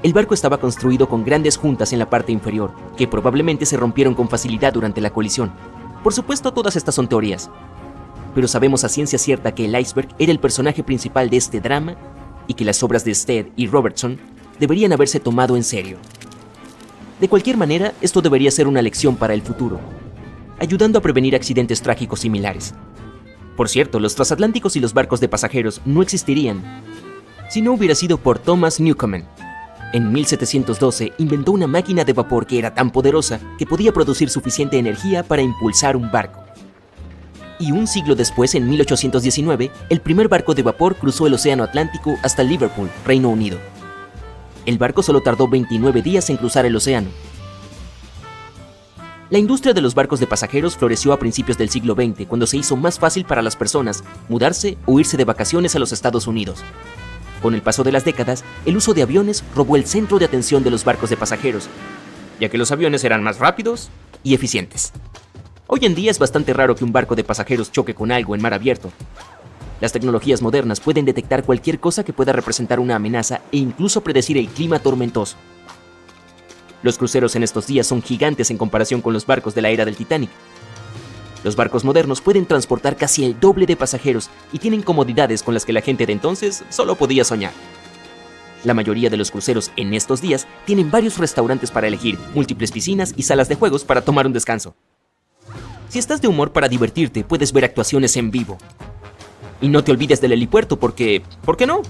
Speaker 2: El barco estaba construido con grandes juntas en la parte inferior, que probablemente se rompieron con facilidad durante la colisión. Por supuesto, todas estas son teorías, pero sabemos a ciencia cierta que el iceberg era el personaje principal de este drama y que las obras de Stead y Robertson deberían haberse tomado en serio. De cualquier manera, esto debería ser una lección para el futuro, ayudando a prevenir accidentes trágicos similares. Por cierto, los transatlánticos y los barcos de pasajeros no existirían si no hubiera sido por Thomas Newcomen. En 1712 inventó una máquina de vapor que era tan poderosa que podía producir suficiente energía para impulsar un barco. Y un siglo después, en 1819, el primer barco de vapor cruzó el Océano Atlántico hasta Liverpool, Reino Unido. El barco solo tardó 29 días en cruzar el océano. La industria de los barcos de pasajeros floreció a principios del siglo XX, cuando se hizo más fácil para las personas mudarse o irse de vacaciones a los Estados Unidos. Con el paso de las décadas, el uso de aviones robó el centro de atención de los barcos de pasajeros, ya que los aviones eran más rápidos y eficientes. Hoy en día es bastante raro que un barco de pasajeros choque con algo en mar abierto. Las tecnologías modernas pueden detectar cualquier cosa que pueda representar una amenaza e incluso predecir el clima tormentoso. Los cruceros en estos días son gigantes en comparación con los barcos de la era del Titanic. Los barcos modernos pueden transportar casi el doble de pasajeros y tienen comodidades con las que la gente de entonces solo podía soñar. La mayoría de los cruceros en estos días tienen varios restaurantes para elegir, múltiples piscinas y salas de juegos para tomar un descanso. Si estás de humor para divertirte, puedes ver actuaciones en vivo. Y no te olvides del helipuerto porque... ¿por qué no?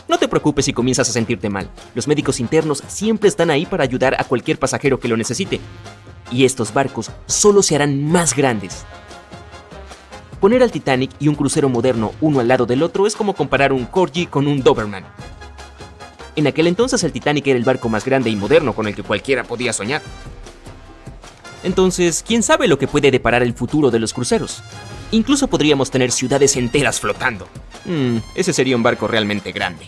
Speaker 2: No te preocupes si comienzas a sentirte mal. Los médicos internos siempre están ahí para ayudar a cualquier pasajero que lo necesite. Y estos barcos solo se harán más grandes. Poner al Titanic y un crucero moderno uno al lado del otro es como comparar un Corgi con un Doberman. En aquel entonces el Titanic era el barco más grande y moderno con el que cualquiera podía soñar. Entonces, ¿quién sabe lo que puede deparar el futuro de los cruceros? Incluso podríamos tener ciudades enteras flotando. Ese sería un barco realmente grande.